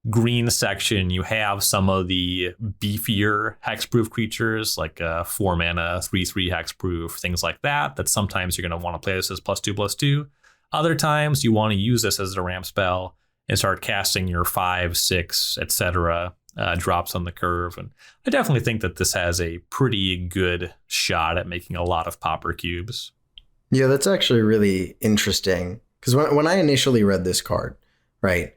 green section, you have some of the beefier hexproof creatures like 4 mana, 3/3 hexproof, things like that, that sometimes you're going to want to play this as +2/+2. Other times you want to use this as a ramp spell and start casting your 5, 6, etc. Drops on the curve. And I definitely think that this has a pretty good shot at making a lot of Pauper Cubes. Yeah, that's actually really interesting. Because when I initially read this card, right,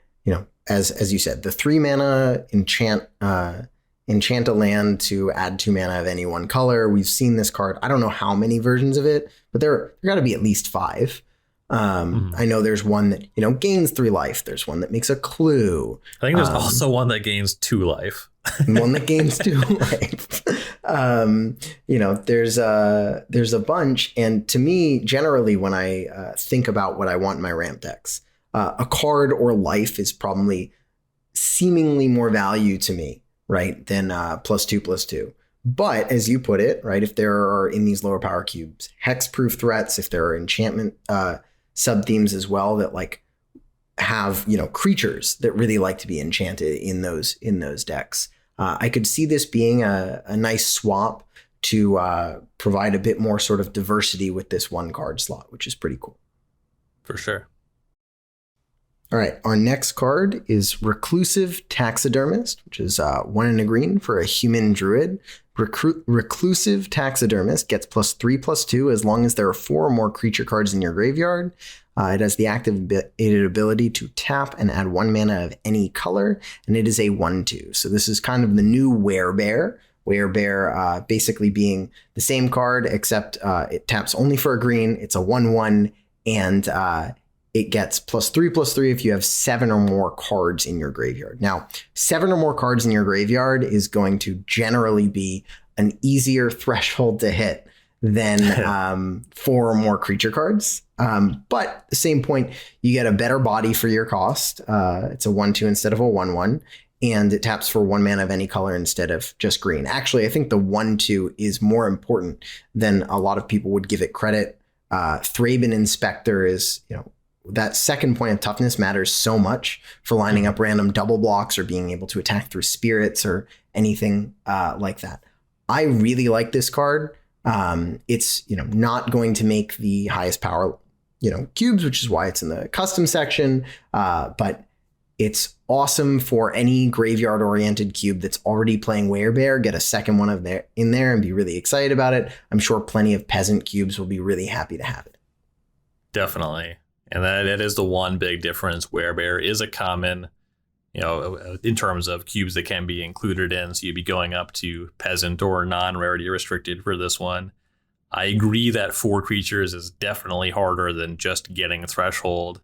as you said, the 3 mana enchant a land to add 2 mana of any one color. We've seen this card. I don't know how many versions of it, but there got to be at least 5. I know there's one that, gains 3 life. There's one that makes a clue. I think there's also one that gains 2 life. One that gains 2 life. There's a bunch. And to me, generally, when I think about what I want in my ramp decks, a card or life is probably seemingly more value to me, right, than +2/+2. But as you put it, right, if there are in these lower power cubes hexproof threats, if there are enchantment sub themes as well that like have, you know, creatures that really like to be enchanted in those decks. I could see this being a nice swap to provide a bit more sort of diversity with this one card slot, which is pretty cool. For sure. All right, our next card is Reclusive Taxidermist, which is 1 and a green for a human druid. Reclusive Taxidermist gets +3/+2 as long as there are 4 or more creature cards in your graveyard. It has the activated ability to tap and add 1 mana of any color, and it is a 1/2. So this is kind of the new Werebear. Werebear basically being the same card, except it taps only for a green. It's a 1/1, and it gets +3/+3 if you have 7 or more cards in your graveyard. Now, 7 or more cards in your graveyard is going to generally be an easier threshold to hit than 4 or more creature cards. But at the same point, you get a better body for your cost. It's a 1/2 instead of a 1/1. And it taps for 1 mana of any color instead of just green. Actually, I think the 1/2 is more important than a lot of people would give it credit. Thraben Inspector is, you know, that second point of toughness matters so much for lining up random double blocks or being able to attack through spirits or anything like that. I really like this card. It's, you know, not going to make the highest power, you know, cubes, which is why it's in the custom section. But it's awesome for any graveyard oriented cube that's already playing Werebear. Get a second one in there and be really excited about it. I'm sure plenty of peasant cubes will be really happy to have it. Definitely. And that is the one big difference. Werebear is a common, you know, in terms of cubes that can be included in. So you'd be going up to peasant or non-rarity restricted for this one. I agree that 4 creatures is definitely harder than just getting a threshold.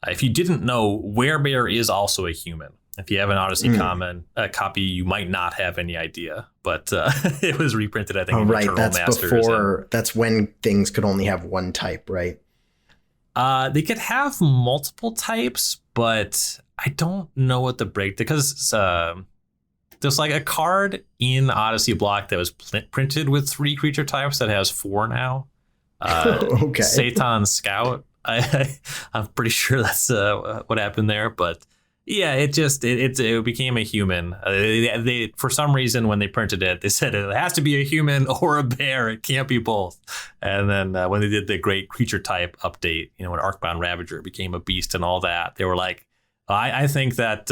If you didn't know, Werebear is also a human. If you have an Odyssey common copy, you might not have any idea. But it was reprinted, I think, in Eternal Masters. That's when things could only have one type, right? They could have multiple types, but I don't know what the break, because there's like a card in Odyssey block that was printed with 3 creature types that has 4 now. Okay. Satan Scout. I'm pretty sure that's what happened there, but yeah, it became a human. They for some reason when they printed it, they said it has to be a human or a bear. It can't be both. And then when they did the great creature type update, you know, when Arcbound Ravager became a beast and all that, they were like, I think that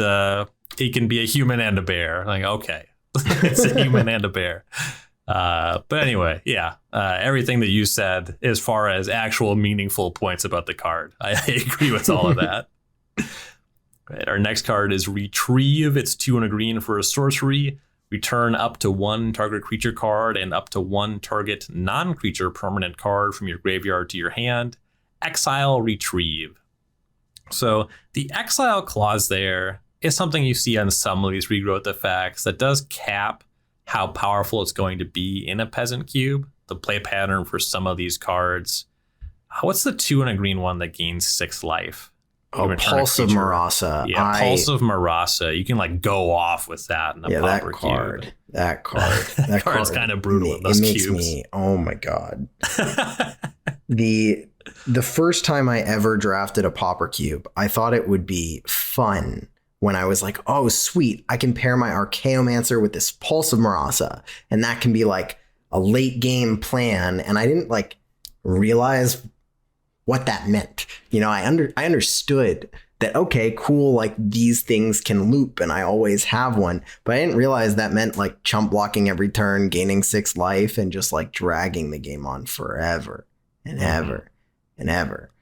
it can be a human and a bear. Like, okay, it's a human and a bear. But anyway, yeah, everything that you said as far as actual meaningful points about the card, I agree with all of that. Right, our next card is Retrieve. It's 2 and a green for a sorcery. Return up to 1 target creature card and up to 1 target non-creature permanent card from your graveyard to your hand. Exile Retrieve. So the exile clause there is something you see on some of these regrowth effects that does cap how powerful it's going to be in a peasant cube. The play pattern for some of these cards. What's the 2 and a green one that gains 6 life? Oh, Pulse of Marasa. Yeah, Pulse of Marasa. You can like go off with that in a pauper cube. That card's kind of brutal in those makes cubes. Me, oh my God. The first time I ever drafted a pauper cube, I thought it would be fun when I was like, oh, sweet, I can pair my Archaeomancer with this Pulse of Marasa, and that can be like a late game plan. And I didn't like realize what that meant. You know, I understood that, okay, cool, like these things can loop and I always have one, but I didn't realize that meant like chump blocking every turn, gaining 6 life, and just like dragging the game on forever and ever and ever.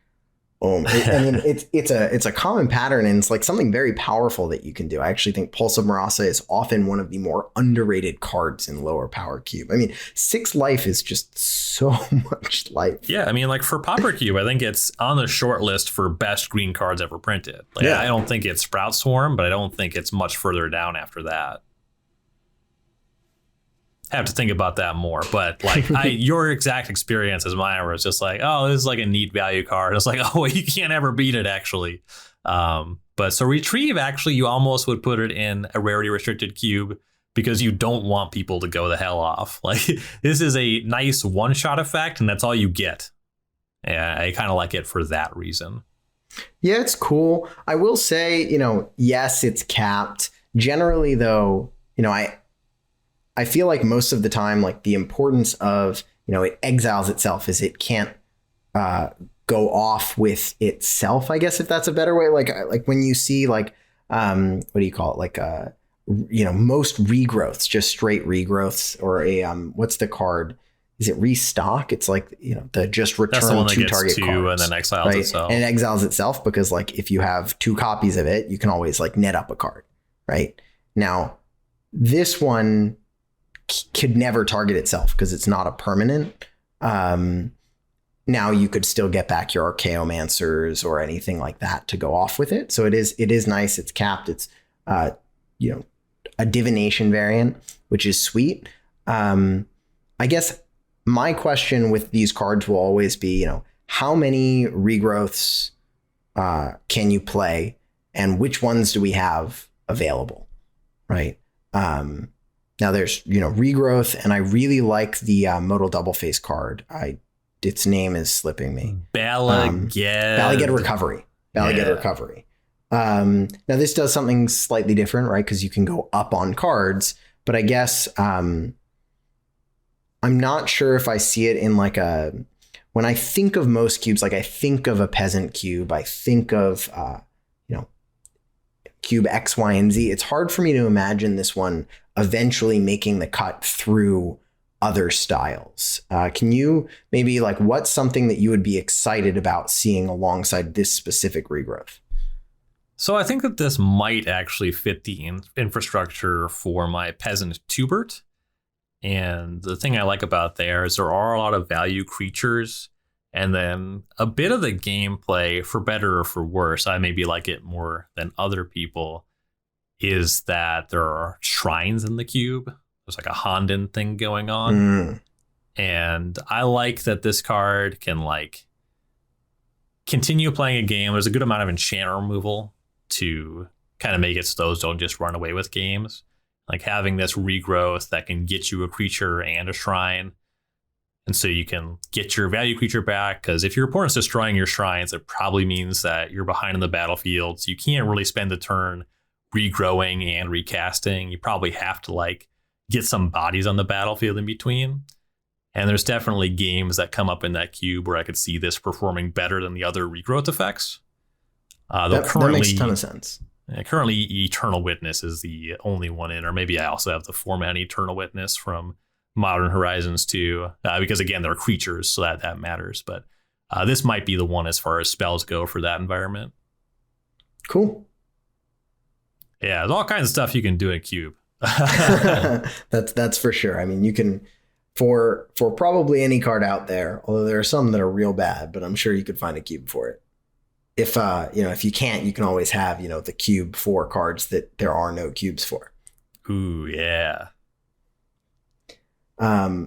I mean, it's a common pattern, and it's like something very powerful that you can do. I actually think Pulse of Marasa is often one of the more underrated cards in lower power cube. I mean, 6 life is just so much life. Yeah, I mean, like for pauper cube, I think it's on the short list for best green cards ever printed. Like, yeah. I don't think it's Sprout Swarm, but I don't think it's much further down after that. Have to think about that more, but like your exact experience as mine was just like, oh, this is like a neat value card. It's like, oh, you can't ever beat it actually. But so Retrieve, actually, you almost would put it in a rarity restricted cube because you don't want people to go the hell off. Like, this is a nice one shot effect, and that's all you get. Yeah, I kind of like it for that reason. Yeah, it's cool. I will say, yes, it's capped. Generally, though, I feel like most of the time, like the importance of, it exiles itself is it can't go off with itself, I guess, if that's a better way. Like when you see what do you call it? Like, most regrowths, just straight regrowths, or what's the card? Is it restock? It's like, the just return That's the one that two gets target two cards, and then exiles right? itself. And it exiles itself because, like, if you have 2 copies of it, you can always like net up a card, right? Now, this one could never target itself because it's not a permanent. Now you could still get back your Archaeomancers or anything like that to go off with it. So it is nice. It's capped. It's a divination variant, which is sweet. I guess my question with these cards will always be, how many regrowths can you play, and which ones do we have available, right? Now there's, regrowth, and I really like the modal double face card. Its name is slipping me. Balaged Recovery. Recovery. Now this does something slightly different, right? Because you can go up on cards, but I guess I'm not sure if I see it in like when I think of most cubes, like I think of a peasant cube, I think of, cube X, Y, and Z. It's hard for me to imagine this one eventually making the cut through other styles. Can you maybe what's something that you would be excited about seeing alongside this specific regrowth? So I think that this might actually fit the infrastructure for my peasant Tubert. And the thing I like about there is there are a lot of value creatures, and then a bit of the gameplay, for better or for worse, I maybe like it more than other people, is that there are shrines in the cube. There's like a Honden thing going on. And I like that this card can continue playing a game. There's a good amount of enchant removal to kind of make it so those don't just run away with games. Like having this regrowth that can get you a creature and a shrine. And so you can get your value creature back, because if your opponent's destroying your shrines, it probably means that you're behind in the battlefield. So you can't really spend the turn regrowing and recasting. You probably have to get some bodies on the battlefield in between. And there's definitely games that come up in that cube where I could see this performing better than the other regrowth effects. That makes a ton of sense. Currently, Eternal Witness is the only one in, or maybe I also have the 4-mana Eternal Witness from Modern Horizons 2, because again, they're creatures, so that matters. But this might be the one as far as spells go for that environment. Cool. Yeah, there's all kinds of stuff you can do in Cube. That's for sure. I mean, you can for probably any card out there, although there are some that are real bad, but I'm sure you could find a cube for it. If if you can't, you can always have, the cube for cards that there are no cubes for. Ooh, yeah.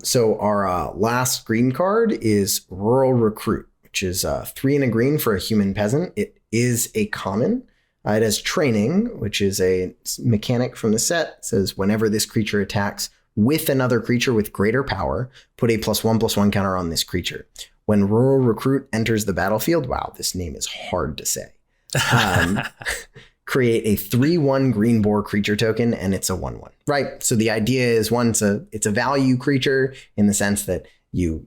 So our last green card is Rural Recruit, which is 3 and a green for a human peasant. It is a common. It has training, which is a mechanic from the set. It says whenever this creature attacks with another creature with greater power, put a +1/+1 counter on this creature. When Rural Recruit enters the battlefield, wow, this name is hard to say. Create a 3/1 green boar creature token, and it's a 1/1. Right. So the idea is it's a value creature in the sense that you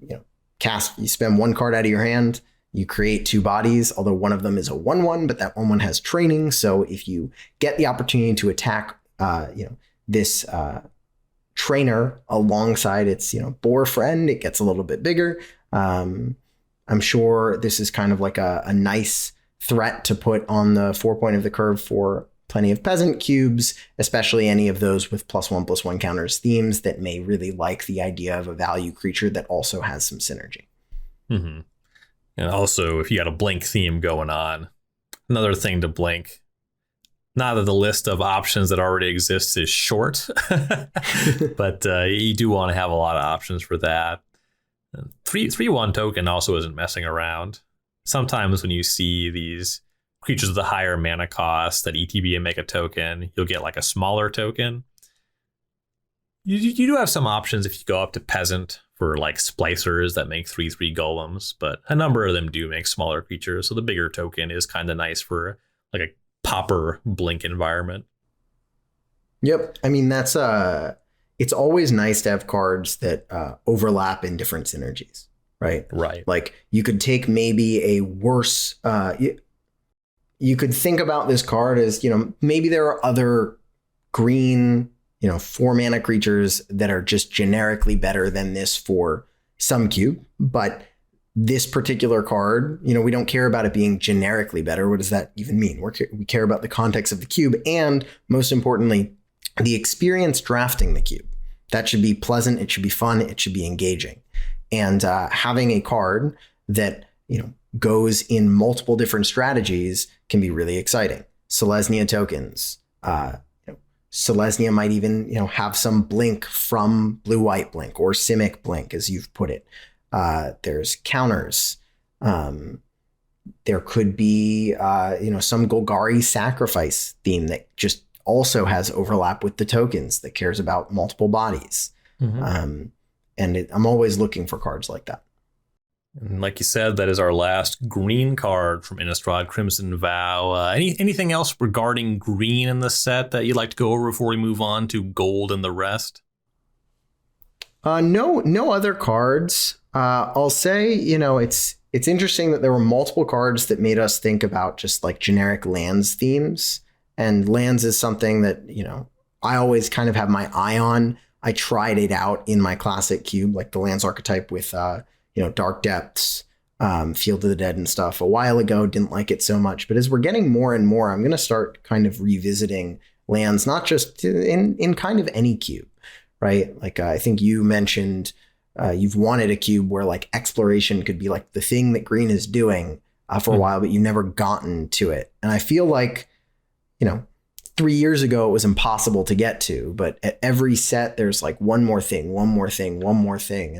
spend 1 card out of your hand, you create 2 bodies, although one of them is a 1/1, but that 1/1 has training. So if you get the opportunity to attack this trainer alongside its boar friend, it gets a little bit bigger. I'm sure this is kind of like a nice threat to put on the 4-point of the curve for plenty of peasant cubes, especially any of those with +1/+1 counters themes that may really like the idea of a value creature that also has some synergy. Mm-hmm. And also, if you got a blink theme going on, another thing to blink. Not that the list of options that already exists is short, but you do want to have a lot of options for that. 3/1 token also isn't messing around. Sometimes when you see these creatures with a higher mana cost that ETB and make a token, you'll get a smaller token. You do have some options if you go up to Peasant for like splicers that make 3/3 golems, but a number of them do make smaller creatures. So the bigger token is kind of nice for like a popper blink environment. Yep. I mean, that's it's always nice to have cards that overlap in different synergies, right? Right. Like you could take maybe a worse, you could think about this card as, maybe there are other green, 4-mana creatures that are just generically better than this for some cube, but this particular card, we don't care about it being generically better. What does that even mean? We care about the context of the cube and, most importantly, the experience drafting the cube. That should be pleasant. It should be fun. It should be engaging. And having a card that, goes in multiple different strategies can be really exciting. Selesnya tokens. Selesnya might even, have some blink from blue-white blink or Simic blink, as you've put it. There's counters. There could be, some Golgari sacrifice theme that just also has overlap with the tokens that cares about multiple bodies. Mm-hmm. I'm always looking for cards like that. And like you said, that is our last green card from Innistrad Crimson Vow. Anything else regarding green in the set that you'd like to go over before we move on to gold and the rest? No other cards. I'll say, it's interesting that there were multiple cards that made us think about just like generic lands themes. And lands is something that, I always kind of have my eye on. I tried it out in my classic cube, like the lands archetype with, Dark Depths, Field of the Dead and stuff a while ago. Didn't like it so much. But as we're getting more and more, I'm going to start kind of revisiting lands, not just in kind of any cube, right? Like I think you mentioned you've wanted a cube where like exploration could be like the thing that green is doing for a while, but you've never gotten to it. And I feel like, 3 years ago, it was impossible to get to, but at every set, there's like one more thing. And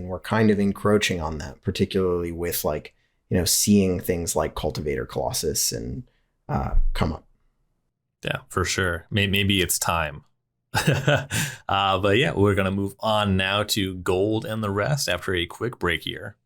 we're kind of encroaching on that, particularly with like, seeing things like Cultivator Colossus and come up. Yeah, for sure. Maybe it's time. But yeah, we're going to move on now to gold and the rest after a quick break here.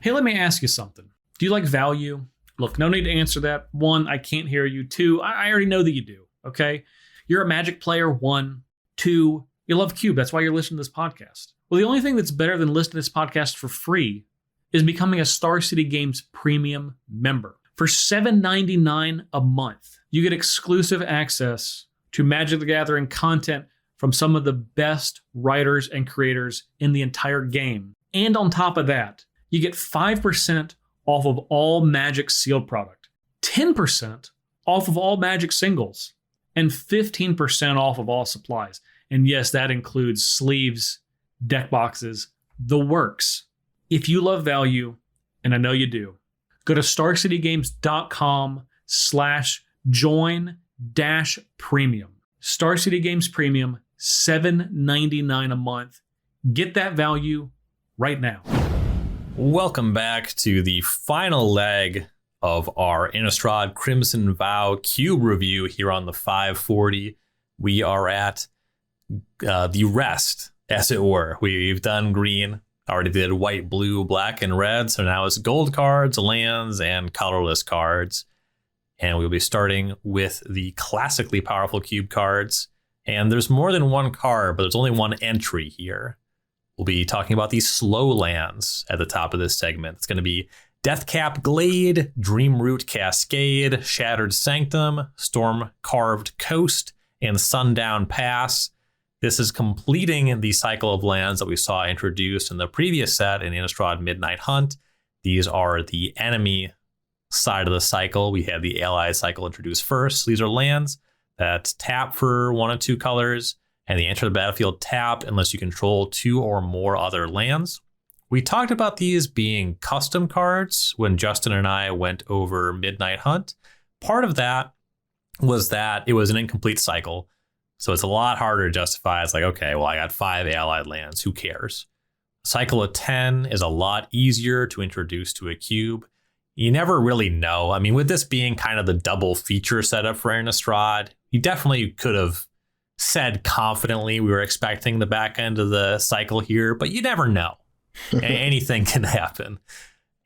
Hey, let me ask you something. Do you like value? Look, no need to answer that. 1, I can't hear you. 2, I already know that you do, okay? You're a Magic player, 1. 2, you love Cube. That's why you're listening to this podcast. Well, the only thing that's better than listening to this podcast for free is becoming a Star City Games premium member. For $7.99 a month, you get exclusive access to Magic the Gathering content from some of the best writers and creators in the entire game. And on top of that, you get 5% off of all Magic sealed product, 10% off of all Magic singles, and 15% off of all supplies. And yes, that includes sleeves, deck boxes, the works. If you love value, and I know you do, go to starcitygames.com/join-premium. Star City Games Premium, $7.99 a month. Get that value right now. Welcome back to the final leg of our Innistrad Crimson Vow Cube review here on the 540. We are at the rest, as it were. We've done green, already did white, blue, black, and red. So now it's gold cards, lands, and colorless cards. And we'll be starting with the classically powerful cube cards. And there's more than one card, but there's only one entry here. We'll be talking about these slow lands at the top of this segment. It's going to be Deathcap Glade, Dreamroot Cascade, Shattered Sanctum, Storm Carved Coast, and Sundown Pass. This is completing the cycle of lands that we saw introduced in the previous set in Innistrad Midnight Hunt. These are the enemy side of the cycle. We had the ally cycle introduced first. So these are lands that tap for 1 of 2 colors, and they enter the battlefield tapped unless you control 2 or more other lands. We talked about these being custom cards when Justin and I went over Midnight Hunt. Part of that was that it was an incomplete cycle. So it's a lot harder to justify. It's like, okay, well, I got 5 allied lands. Who cares? A cycle of 10 is a lot easier to introduce to a cube. You never really know. I mean, with this being kind of the double feature setup for Innistrad, you definitely could have said confidently we were expecting the back end of the cycle here, but you never know. Anything can happen.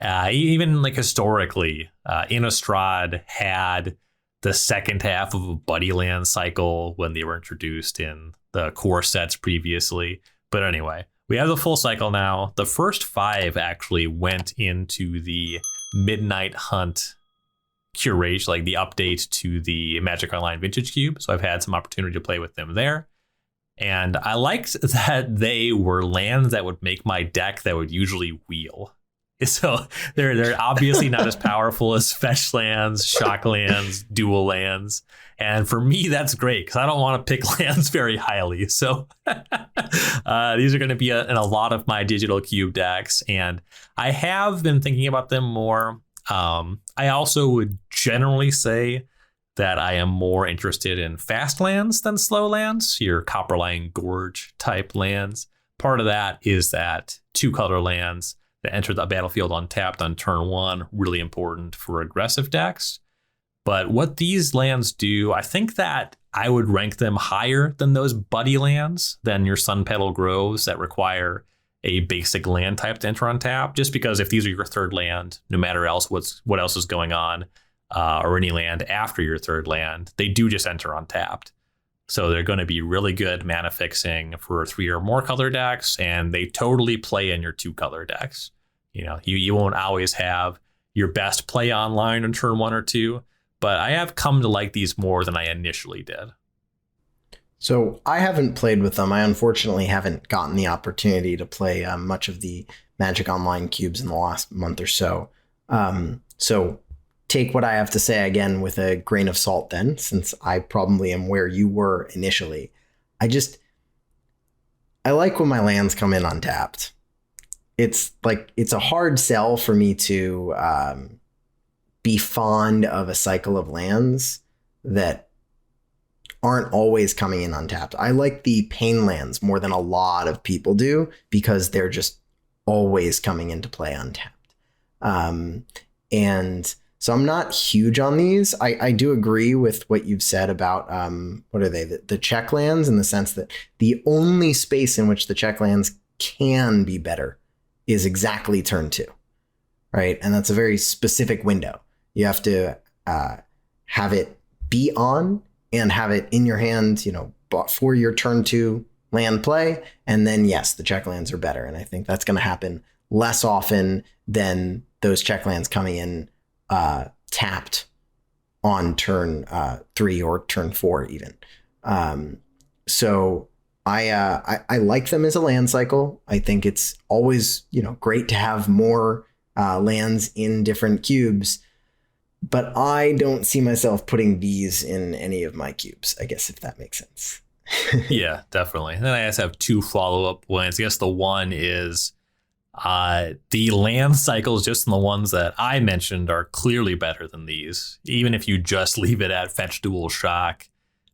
Even like historically, Innistrad had the second half of a Buddy Land cycle when they were introduced in the core sets previously. But anyway, we have the full cycle now. The first 5 actually went into the Midnight Hunt curation, like the update to the Magic Online Vintage Cube. So I've had some opportunity to play with them there. And I liked that they were lands that would make my deck that would usually wheel. So they're obviously not as powerful as fetch lands, shock lands, dual lands. And for me, that's great because I don't want to pick lands very highly. So these are going to be in a lot of my digital cube decks. And I have been thinking about them more. I also would generally say that I am more interested in fast lands than slow lands, your Copperline Gorge type lands. Part of that is that 2-color lands that enter the battlefield untapped on turn 1, really important for aggressive decks. But what these lands do, I think that I would rank them higher than those buddy lands, than your Sun Petal Groves that require a basic land type to enter on tap, just because if these are your third land, no matter what else is going on, or any land after your third land, they do just enter untapped. So they're going to be really good mana fixing for 3 or more color decks, and they totally play in your 2-color decks. You won't always have your best play online in turn 1 or 2, but I have come to like these more than I initially did. So I haven't played with them. I unfortunately haven't gotten the opportunity to play much of the Magic Online cubes in the last month or so. So take what I have to say again with a grain of salt then, since I probably am where you were initially. I like when my lands come in untapped. It's a hard sell for me to be fond of a cycle of lands that aren't always coming in untapped. I like the pain lands more than a lot of people do because they're just always coming into play untapped. And so I'm not huge on these. I do agree with what you've said about what are they? The check lands, in the sense that the only space in which the check lands can be better is exactly turn 2, right? And that's a very specific window. You have to have it be on and have it in your hand, for your turn 2 land play. And then, yes, the check lands are better. And I think that's going to happen less often than those check lands coming in tapped on turn 3 or turn 4 even. So I like them as a land cycle. I think it's always, great to have more lands in different cubes, but I don't see myself putting these in any of my cubes, I guess, if that makes sense. Yeah, definitely. And then I just have 2 follow-up points. I guess the one is the land cycles, just in the ones that I mentioned, are clearly better than these. Even if you just leave it at fetch, dual, shock,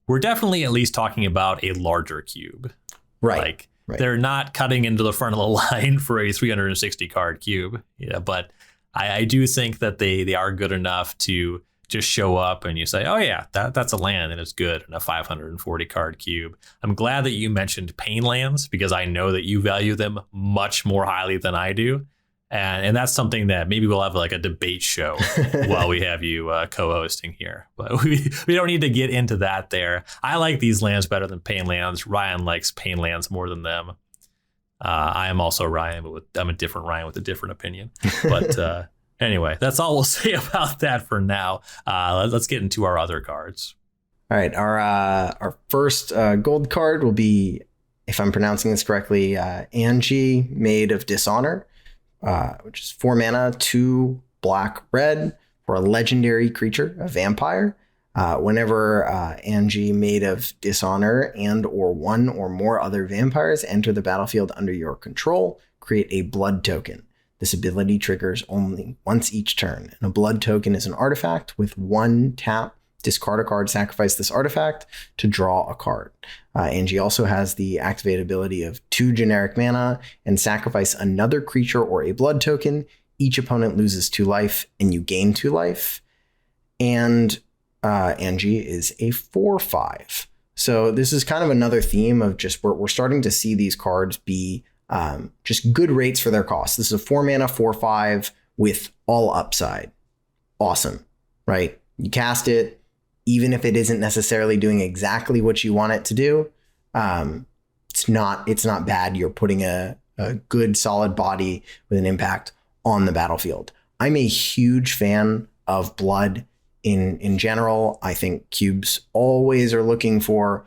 we're definitely at least talking about a larger cube. Right. They're not cutting into the front of the line for a 360 card cube. Yeah, but I do think that they are good enough to just show up and you say, oh yeah, that's a land and it's good in a 540 card cube. I'm glad that you mentioned pain lands because I know that you value them much more highly than I do. And that's something that maybe we'll have like a debate show while we have you co-hosting here. But we don't need to get into that there. I like these lands better than pain lands. Ryan likes pain lands more than them. I am also Ryan, but I'm a different Ryan with a different opinion. But anyway, that's all we'll say about that for now. Let's get into our other cards. All right. Our first gold card will be, if I'm pronouncing this correctly, Angie, Maid of Dishonor. Which is 4 mana, 2 black, red for a legendary creature, a vampire. Whenever Angie, Maid of Dishonor, and or 1 or more other vampires enter the battlefield under your control, create a blood token. This ability triggers only once each turn, and a blood token is an artifact with 1 tap. Discard a card, sacrifice this artifact to draw a card. Angie also has the activate ability of 2 generic mana and sacrifice another creature or a blood token. Each opponent loses 2 life and you gain 2 life. And Angie is a 4/5. So this is kind of another theme of just we're starting to see these cards be just good rates for their cost. This is a 4 mana 4/5 with all upside. Awesome, right? You cast it, even if it isn't necessarily doing exactly what you want it to do. It's not bad. You're putting a good solid body with an impact on the battlefield. I'm a huge fan of blood in general. I think cubes always are looking for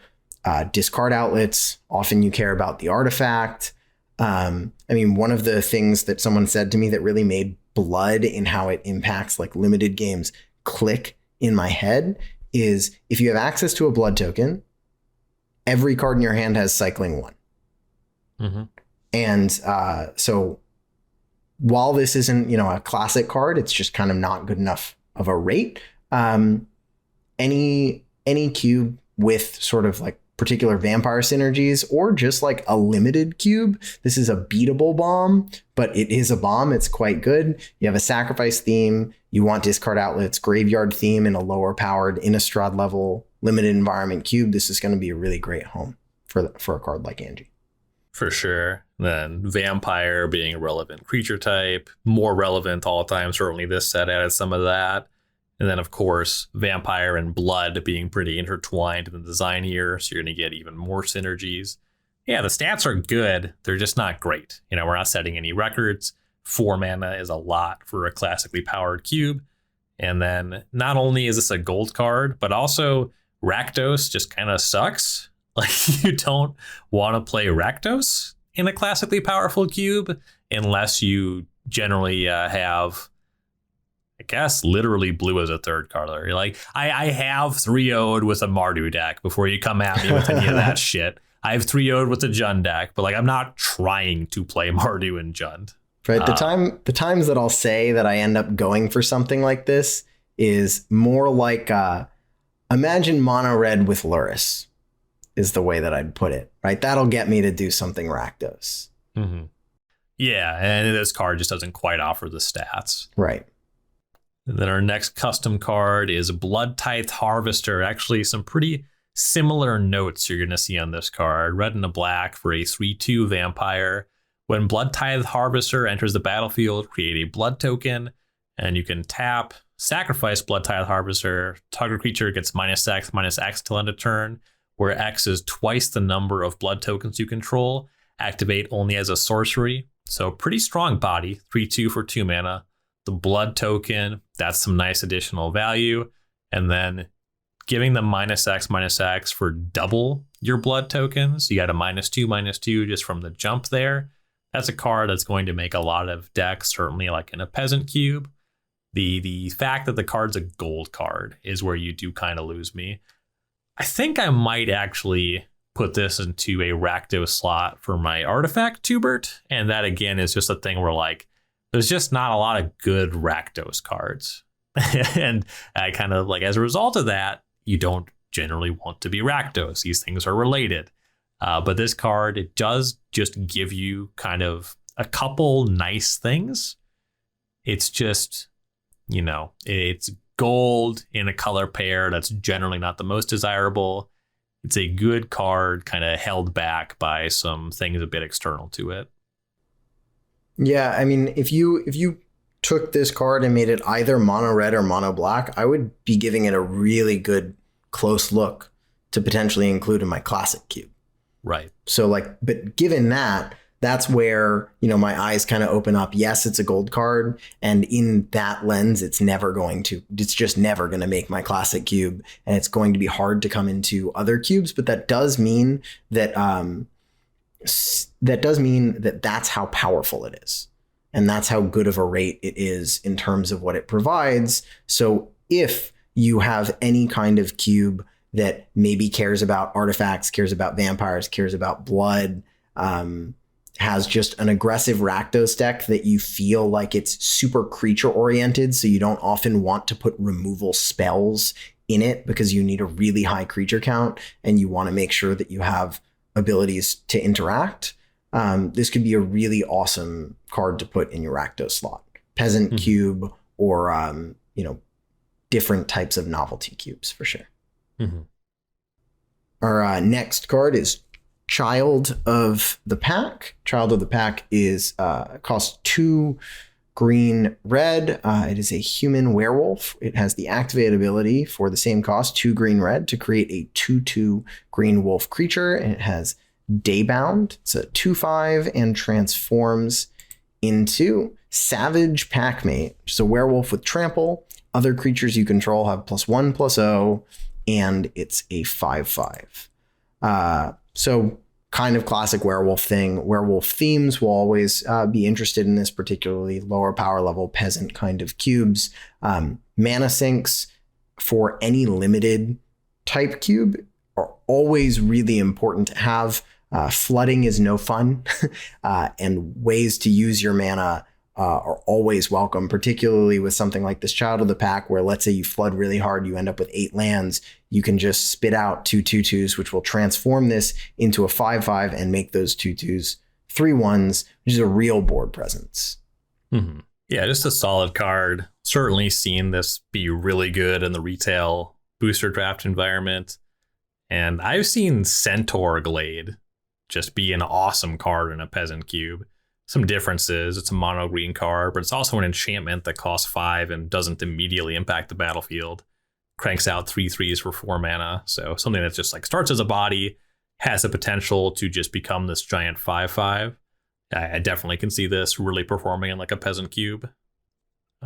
discard outlets. Often you care about the artifact. I mean, one of the things that someone said to me that really made blood in how it impacts like limited games click in my head is if you have access to a blood token, every card in your hand has cycling 1. Mm-hmm. And so while this isn't, a classic card, it's just kind of not good enough of a rate. Any cube with sort of like particular vampire synergies or just like a limited cube, this is a beatable bomb, but it is a bomb. It's quite good. You have a sacrifice theme. You want discard outlets, graveyard theme in a lower powered Innistrad level limited environment cube. This is going to be a really great home for a card like Angie. For sure. Then vampire being a relevant creature type, more relevant all the time. Certainly this set added some of that. And then, of course, vampire and blood being pretty intertwined in the design here. So you're going to get even more synergies. Yeah, the stats are good. They're just not great. We're not setting any records. 4 mana is a lot for a classically powered cube. And then not only is this a gold card, but also Rakdos just kind of sucks. Like, you don't want to play Rakdos in a classically powerful cube unless you generally have, I guess, literally blue as a third color. You're like, I have 3-0'd with a Mardu deck before you come at me with any of that shit. I have 3-0'd with a Jund deck, but like I'm not trying to play Mardu and Jund. Right. The times that I'll say that I end up going for something like this is more like imagine mono red with Luris is the way that I'd put it. Right. That'll get me to do something Rakdos. Mm-hmm. Yeah. And this card just doesn't quite offer the stats. Right. And then our next custom card is Blood Tithe Harvester. Actually, some pretty similar notes you're going to see on this card. Red and a black for a 3/2 vampire. When Blood Tithe Harvester enters the battlefield, create a blood token, and you can tap, sacrifice Blood Tithe Harvester. Target creature gets -X till end of turn, where X is twice the number of blood tokens you control. Activate only as a sorcery. So pretty strong body, 3/2 for 2 mana. The blood token, that's some nice additional value. And then giving them -X for double your blood tokens. You got a -2/2 just from the jump there. That's a card that's going to make a lot of decks, certainly like in a peasant cube. The fact that the card's a gold card is where you do kind of lose me. I think I might actually put this into a Rakdos slot for my artifact Tubert. And that again is just a thing where like, there's just not a lot of good Rakdos cards. And I kind of like, as a result of that, you don't generally want to be Rakdos. These things are related. But this card, it does just give you kind of a couple nice things. It's just, it's gold in a color pair that's generally not the most desirable. It's a good card kind of held back by some things a bit external to it. Yeah, I mean, if you took this card and made it either mono red or mono black, I would be giving it a really good close look to potentially include in my classic cube. Right. So but given that, that's where, my eyes kind of open up. Yes, it's a gold card. And in that lens, it's just never going to make my classic cube. And it's going to be hard to come into other cubes. But that does mean that that's how powerful it is. And that's how good of a rate it is in terms of what it provides. So if you have any kind of cube that maybe cares about artifacts, cares about vampires, cares about blood, has just an aggressive Rakdos deck that you feel like it's super creature oriented, so you don't often want to put removal spells in it because you need a really high creature count and you want to make sure that you have abilities to interact. This could be a really awesome card to put in your Rakdos slot. Peasant cube or, different types of novelty cubes for sure. Mm-hmm. Our next card is Child of the Pack. Child of the Pack is costs 2 green red. It is a human werewolf. It has the activated ability for the same cost, 2 green red, to create a 2/2 green wolf creature. And it has Daybound. It's a 2/5 and transforms into Savage Packmate, which is a werewolf with trample. Other creatures you control have +1/+0, and it's a 5/5. So kind of classic werewolf thing. Werewolf themes will always be interested in this, particularly lower power level peasant kind of cubes. Mana sinks for any limited type cube are always really important to have. Flooding is no fun, and ways to use your mana are always welcome, particularly with something like this Child of the Pack, where let's say you flood really hard, you end up with 8 lands, you can just spit out 2 2/2s, which will transform this into a 5/5 and make those 2/2s 3/1s, which is a real board presence. Mm-hmm. Yeah, just a solid card. Certainly seen this be really good in the retail booster draft environment. And I've seen Centaur Glade just be an awesome card in a peasant cube. Some differences. It's a mono green card, but it's also an enchantment that costs 5 and doesn't immediately impact the battlefield. Cranks out 3/3s for 4 mana. So something that just like starts as a body, has the potential to just become this giant 5/5. I definitely can see this really performing in like a peasant cube.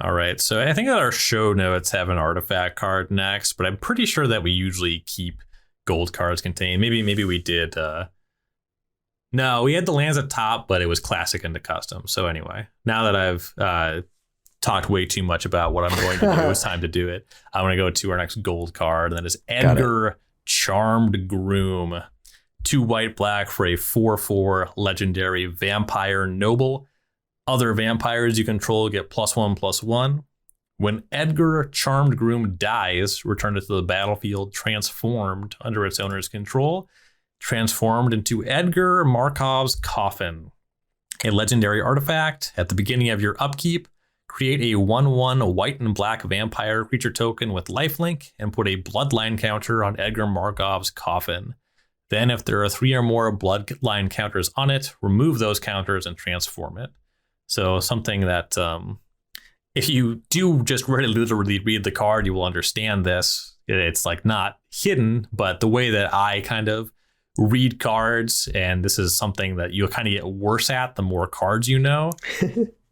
All right, so I think that our show notes have an artifact card next, but I'm pretty sure that we usually keep gold cards contained. Maybe we did. No, we had the lands at top, but it was classic into custom. So anyway, now that I've talked way too much about what I'm going to do, it's time to do it. I want to go to our next gold card, and that is Edgar Charmed Groom. 2 white black for a 4/4 legendary vampire noble. Other vampires you control get +1/+1. When Edgar Charmed Groom dies, return it to the battlefield transformed under its owner's control. Transformed into Edgar Markov's Coffin, a legendary artifact. At the beginning of your upkeep, create a 1/1 white and black vampire creature token with lifelink and put a bloodline counter on Edgar Markov's Coffin. Then if there are 3 or more bloodline counters on it, remove those counters and transform it. So something that if you do just really literally read the card, you will understand this. It's like not hidden, but the way that I kind of read cards, and this is something that you kind of get worse at the more cards you know.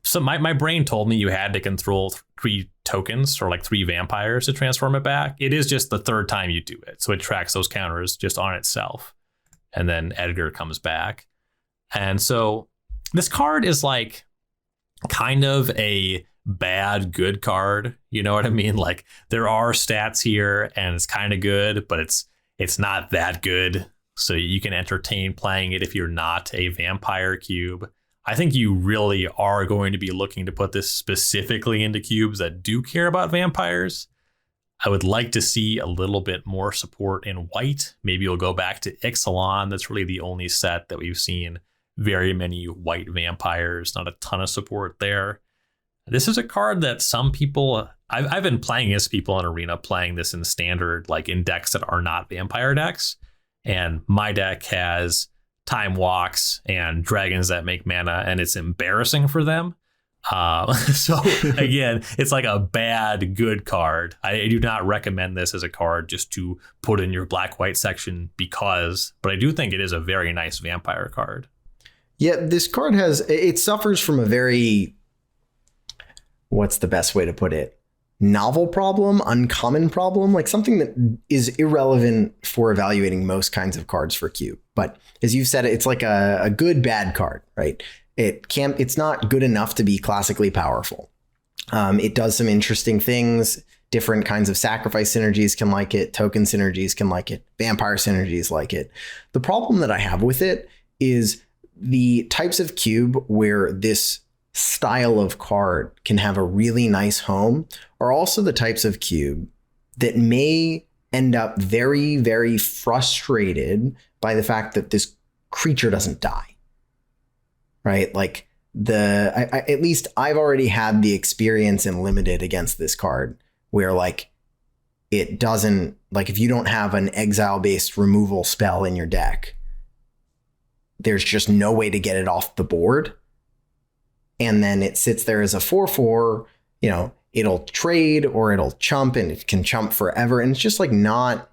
So my brain told me you had to control 3 tokens or like 3 vampires to transform it back. It is just the 3rd time you do it. So it tracks those counters just on itself. And then Edgar comes back. And so this card is like kind of a bad good card. You know what I mean? Like there are stats here and it's kind of good, but it's not that good. So you can entertain playing it if you're not a vampire cube. I think you really are going to be looking to put this specifically into cubes that do care about vampires. I would like to see a little bit more support in white. Maybe you'll go back to Ixalan. That's really the only set that we've seen very many white vampires, not a ton of support there. This is a card that some people, I've been playing against people in Arena playing this in standard, like in decks that are not vampire decks. And my deck has Time Walks and dragons that make mana, and it's embarrassing for them. So again, it's like a bad good card. I do not recommend this as a card just to put in your black-white section but I do think it is a very nice vampire card. Yeah, this card it suffers from a very, what's the best way to put it? Novel problem, uncommon problem, like something that is irrelevant for evaluating most kinds of cards for Cube. But as you've said, it's like a good bad card, right? It's not good enough to be classically powerful. It does some interesting things. Different kinds of sacrifice synergies can like it. Token synergies can like it. Vampire synergies like it. The problem that I have with it is the types of cube where this style of card can have a really nice home are also the types of cube that may end up very, very frustrated by the fact that this creature doesn't die. Right? Like at least I've already had the experience in limited against this card where like it doesn't, like if you don't have an exile based removal spell in your deck, there's just no way to get it off the board. And then it sits there as a 4/4, you know, it'll trade or it'll chump, and it can chump forever. And it's just like not,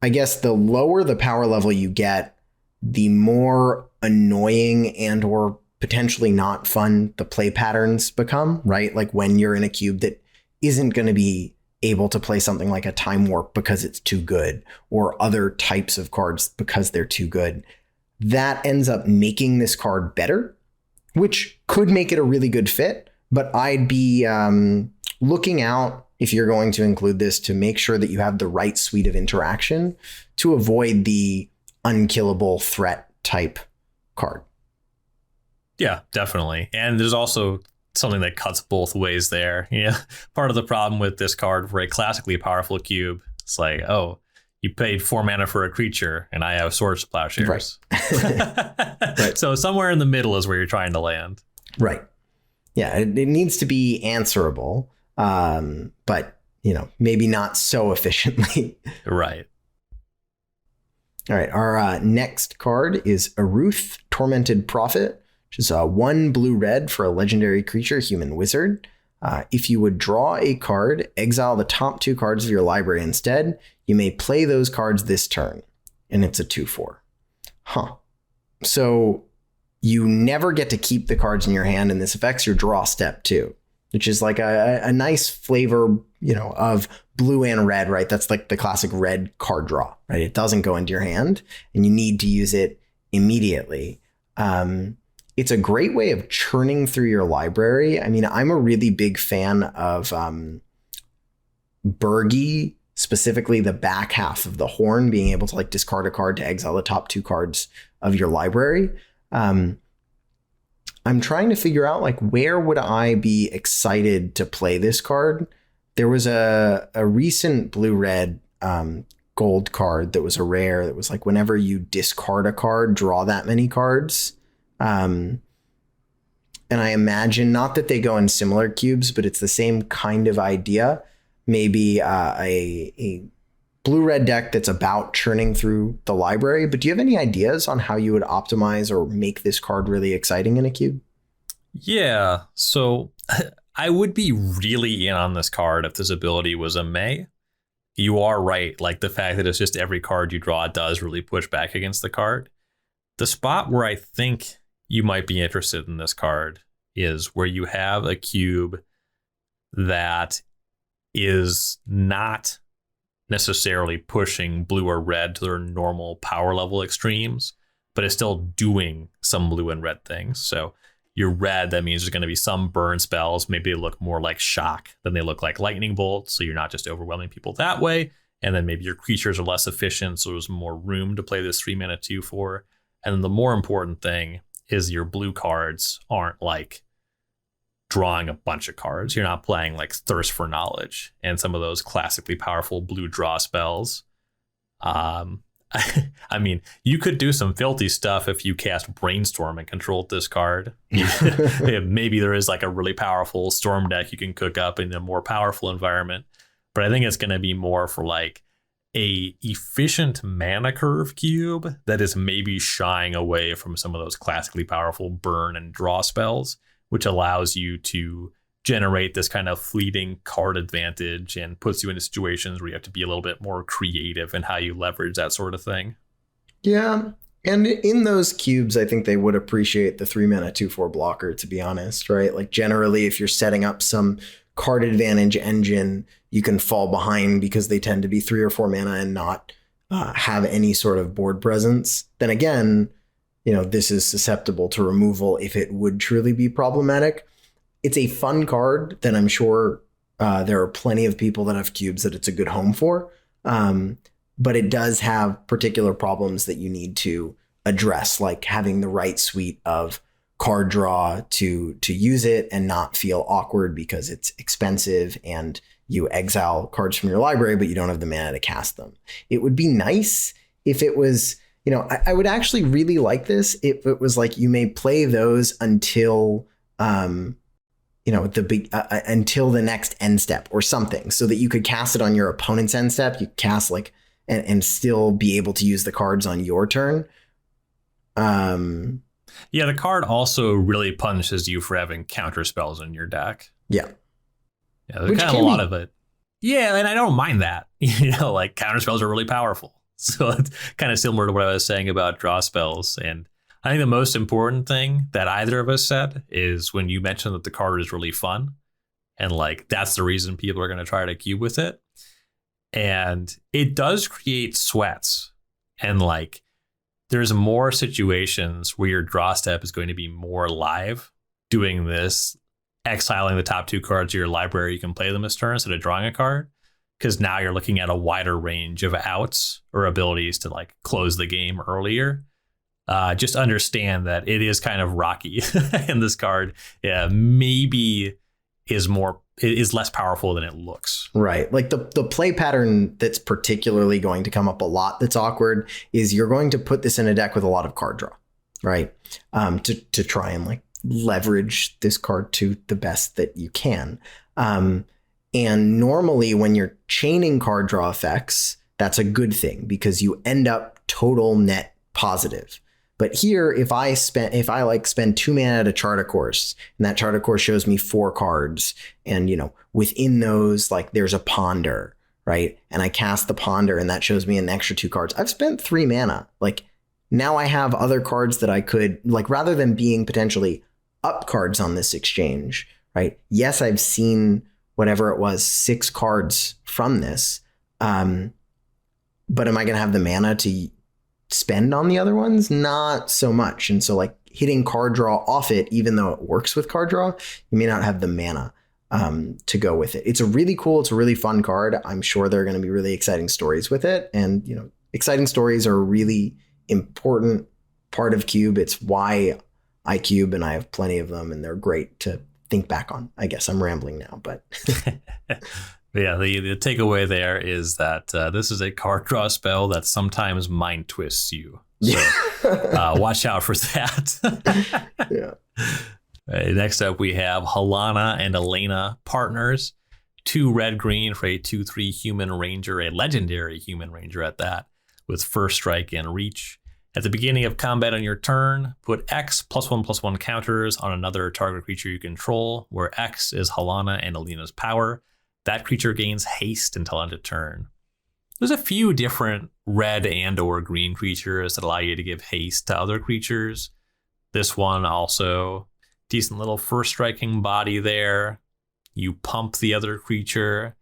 I guess the lower the power level you get, the more annoying and or potentially not fun the play patterns become, right? Like when you're in a cube that isn't going to be able to play something like a Time Warp because it's too good, or other types of cards because they're too good, that ends up making this card better, which could make it a really good fit. But I'd be looking out, if you're going to include this, to make sure that you have the right suite of interaction to avoid the unkillable threat type card. Yeah, definitely. And there's also something that cuts both ways there. Yeah, part of the problem with this card for a classically powerful cube, it's like, oh, you paid 4 mana for a creature and I have Swords to Plowshares. Right. Right. So somewhere in the middle is where you're trying to land. Right. Yeah, it needs to be answerable, but, you know, maybe not so efficiently. Right. All right. Our next card is Aruth, Tormented Prophet, which is 1 blue-red for a legendary creature, human wizard. If you would draw a card, exile the top 2 cards of your library instead. You may play those cards this turn, and it's a 2/4. So you never get to keep the cards in your hand, and this affects your draw step too, which is like a nice flavor, you know, of blue and red, right? That's like the classic red card draw, right? It doesn't go into your hand, and you need to use it immediately. It's a great way of churning through your library. I mean, I'm a really big fan of Burgi, specifically the back half of the horn, being able to like discard a card to exile the top 2 cards of your library. I'm trying to figure out like where would I be excited to play this card. There was a recent blue-red gold card that was a rare that was like whenever you discard a card, draw that many cards. And I imagine not that they go in similar cubes, but it's the same kind of idea. Maybe a blue-red deck that's about churning through the library. But do you have any ideas on how you would optimize or make this card really exciting in a cube? Yeah, so I would be really in on this card if this ability was a May. You are right. Like the fact that it's just every card you draw does really push back against the card. The spot where I think you might be interested in this card is where you have a cube that is not necessarily pushing blue or red to their normal power level extremes, but is still doing some blue and red things. So you're red, that means there's going to be some burn spells. Maybe they look more like shock than they look like lightning bolt. So you're not just overwhelming people that way. And then maybe your creatures are less efficient, so there's more room to play this 3 mana 2/4. And then the more important thing is your blue cards aren't like drawing a bunch of cards. You're not playing like Thirst for Knowledge and some of those classically powerful blue draw spells. I mean, you could do some filthy stuff if you cast Brainstorm and controlled this card. Maybe there is like a really powerful storm deck you can cook up in a more powerful environment. But I think it's going to be more for like a efficient mana curve cube that is maybe shying away from some of those classically powerful burn and draw spells, which allows you to generate this kind of fleeting card advantage and puts you into situations where you have to be a little bit more creative in how you leverage that sort of thing. Yeah. And in those cubes, I think they would appreciate the 3 mana 2/4 blocker, to be honest, right? Like generally, if you're setting up some card advantage engine, you can fall behind because they tend to be 3 or 4 mana and not have any sort of board presence. Then again, you know, this is susceptible to removal if it would truly be problematic. It's a fun card that I'm sure there are plenty of people that have cubes that it's a good home for. But it does have particular problems that you need to address, like having the right suite of card draw to use it and not feel awkward because it's expensive and you exile cards from your library, but you don't have the mana to cast them. It would be nice if it was, you know, I would actually really like this if it was like you may play those until the big until the next end step or something, so that you could cast it on your opponent's end step. You cast like and still be able to use the cards on your turn. Yeah, the card also really punishes you for having counter spells in your deck. Yeah. Yeah, there's kind of a lot of it. Yeah, and I don't mind that. Like counter spells are really powerful. So it's kind of similar to what I was saying about draw spells. And I think the most important thing that either of us said is when you mentioned that the card is really fun. And like that's the reason people are going to try to cube with it. And it does create sweats. And like there's more situations where your draw step is going to be more live doing this, exiling the top 2 cards of your library. You can play them this turn instead of drawing a card, because now you're looking at a wider range of outs or abilities to like close the game earlier. Just understand that it is kind of rocky and this card maybe is less powerful than it looks. Right. Like the play pattern that's particularly going to come up a lot that's awkward is you're going to put this in a deck with a lot of card draw, right? To try and like leverage this card to the best that you can. And normally when you're chaining card draw effects, that's a good thing because you end up total net positive. But here, if I spend 2 mana at a chart of course, and that chart of course shows me 4 cards, and within those, like there's a ponder, right? And I cast the ponder, and that shows me an extra 2 cards. I've spent 3 mana. Like now I have other cards that I could, like, rather than being potentially up cards on this exchange, right? Yes, I've seen whatever it was, 6 cards from this. But am I going to have the mana to spend on the other ones? Not so much. And so like hitting card draw off it, even though it works with card draw, you may not have the mana to go with it. It's a really fun card. I'm sure there are going to be really exciting stories with it. And, exciting stories are a really important part of Cube. It's why I cube, and I have plenty of them, and they're great to think back on. I guess I'm rambling now, but yeah, the takeaway there is that this is a card draw spell that sometimes mind twists you. So watch out for that. Yeah. Next up, we have Helana and Elena partners. 2 red-green for a 2/3 human ranger, a legendary human ranger at that, with first strike and reach. At the beginning of combat on your turn, put X +1/+1 counters on another target creature you control, where X is Helana and Elena's power. That creature gains haste until end of turn. There's a few different red and or green creatures that allow you to give haste to other creatures. This one also, decent little first striking body there. You pump the other creature.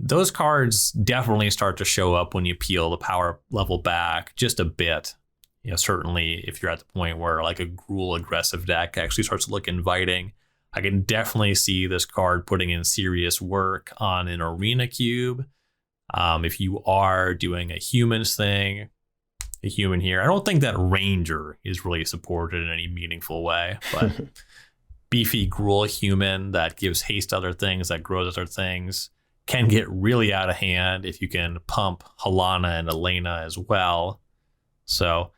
Those cards definitely start to show up when you peel the power level back just a bit. Certainly if you're at the point where like a Gruul aggressive deck actually starts to look inviting, I can definitely see this card putting in serious work on an arena cube. If you are doing a humans thing, a human here, I don't think that Ranger is really supported in any meaningful way, but beefy Gruul human that gives haste to other things, that grows other things, can get really out of hand if you can pump Helana and Elena as well. So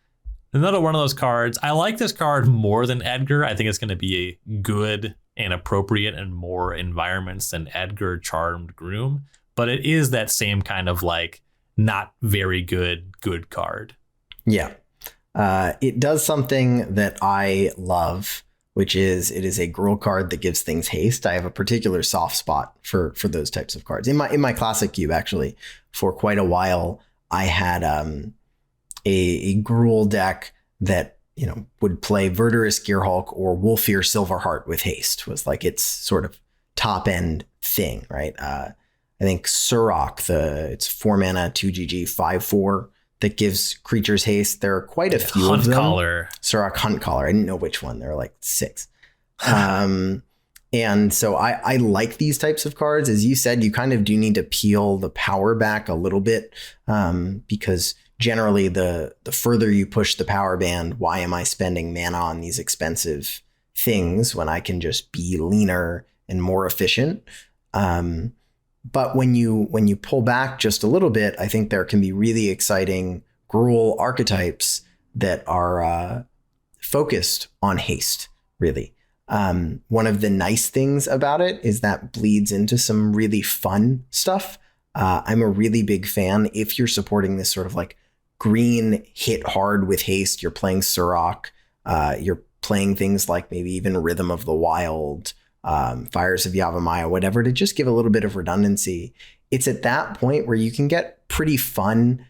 another one of those cards. I like this card more than Edgar. I think it's going to be a good and appropriate in more environments than Edgar Charmed Groom. But it is that same kind of like not very good card. Yeah. It does something that I love, which is it is a Gruul card that gives things haste. I have a particular soft spot for those types of cards. In my classic cube, actually, for quite a while, I had a Gruul deck that would play Verdurous Gearhulk or Wolfir Silverheart with haste, was like its sort of top end thing, right? I think Surok, it's 4 mana, 2 GG, 5/4 that gives creatures haste. There are quite a few of them. Surok Huntcaller. I didn't know which one. There are like 6. And so I like these types of cards. As you said, you kind of do need to peel the power back a little bit because generally the further you push the power band, why am I spending mana on these expensive things when I can just be leaner and more efficient? But when you pull back just a little bit, I think there can be really exciting Gruul archetypes that are focused on haste, really. One of the nice things about it is that bleeds into some really fun stuff. I'm a really big fan if you're supporting this sort of like green hit hard with haste. You're playing Surrak. You're playing things like maybe even Rhythm of the Wild, Fires of Yavimaya, whatever, to just give a little bit of redundancy. It's at that point where you can get pretty fun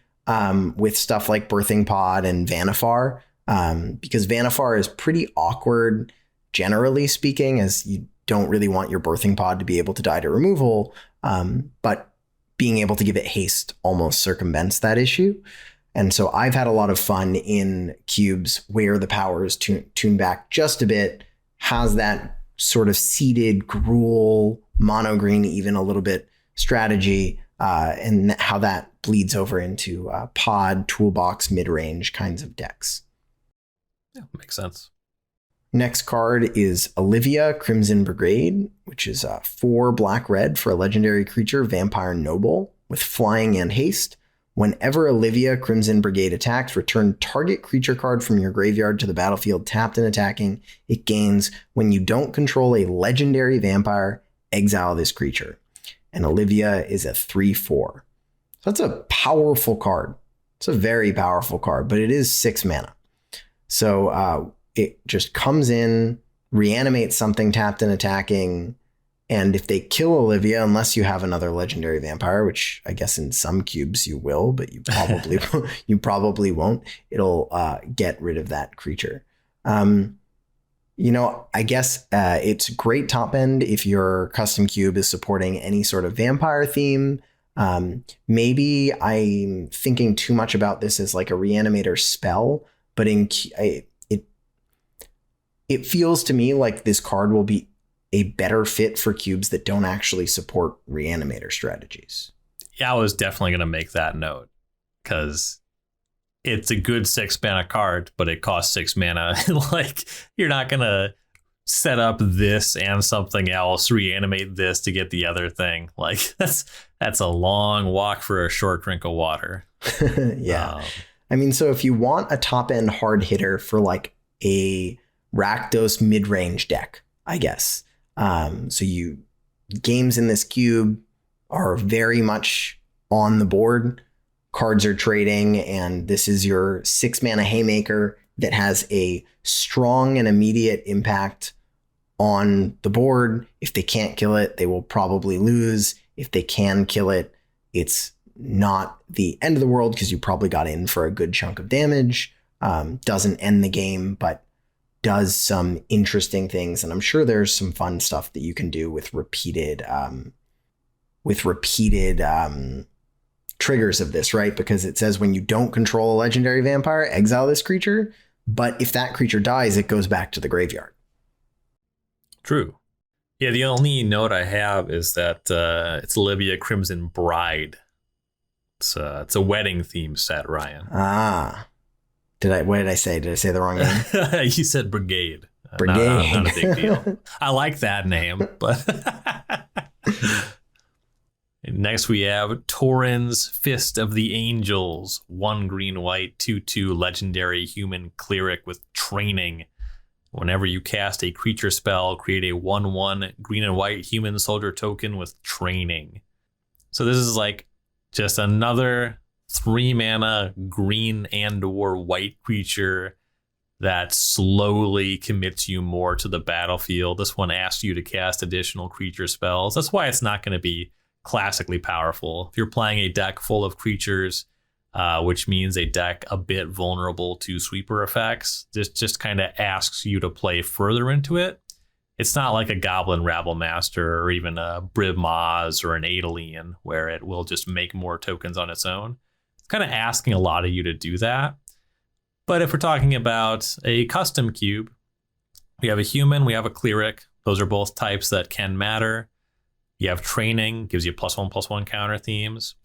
with stuff like Birthing Pod and Vanifar, because Vanifar is pretty awkward, generally speaking, as you don't really want your Birthing Pod to be able to die to removal, but being able to give it haste almost circumvents that issue. And so I've had a lot of fun in cubes where the power is tuned back just a bit, has that sort of seeded gruel, mono green, even a little bit strategy, and how that bleeds over into pod, toolbox, mid-range kinds of decks. Yeah, makes sense. Next card is Olivia, Crimson Brigade, which is 4 black-red for a legendary creature, Vampire Noble, with flying and haste. Whenever Olivia, Crimson Brigade attacks, return target creature card from your graveyard to the battlefield tapped and attacking. It gains when you don't control a legendary vampire, exile this creature. And Olivia is a 3/4. So that's a powerful card. It's a very powerful card, but it is 6 mana. So it just comes in, reanimates something tapped and attacking. And if they kill Olivia, unless you have another legendary vampire, which I guess in some cubes you will, but you probably won't, it'll get rid of that creature. I guess it's great top end if your custom cube is supporting any sort of vampire theme. Maybe I'm thinking too much about this as like a reanimator spell, but it feels to me like this card will be a better fit for cubes that don't actually support reanimator strategies. Yeah, I was definitely going to make that note because it's a good 6 mana card, but it costs 6 mana. Like, you're not going to set up this and something else, reanimate this to get the other thing. Like, that's a long walk for a short drink of water. Yeah. I mean, so if you want a top end hard hitter for like a Rakdos mid-range deck, I guess. So games in this cube are very much on the board. Cards are trading, and this is your 6 mana haymaker that has a strong and immediate impact on the board. If they can't kill it, they will probably lose. If they can kill it, it's not the end of the world because you probably got in for a good chunk of damage. Doesn't end the game, but does some interesting things. And I'm sure there's some fun stuff that you can do with repeated triggers of this, right? Because it says when you don't control a legendary vampire, exile this creature. But if that creature dies, it goes back to the graveyard. True. Yeah, the only note I have is that it's Olivia Crimson Bride. It's a wedding theme set, Ryan. What did I say? Did I say the wrong name? You said Brigade. Brigade. Not a big deal. I like that name, but next we have Tauren's Fist of the Angels, 1 green white 2/2 legendary human cleric with training. Whenever you cast a creature spell, create a 1/1 green and white human soldier token with training. So this is like just another 3 mana green and or white creature that slowly commits you more to the battlefield. This one asks you to cast additional creature spells. That's why it's not going to be classically powerful. If you're playing a deck full of creatures, which means a deck a bit vulnerable to sweeper effects, this just kind of asks you to play further into it. It's not like a Goblin Rabble Master or even a Brib Maz or an Adelian where it will just make more tokens on its own. It's kind of asking a lot of you to do that. But if we're talking about a custom cube, we have a human, we have a cleric. Those are both types that can matter. You have training, gives you +1/+1 counter themes.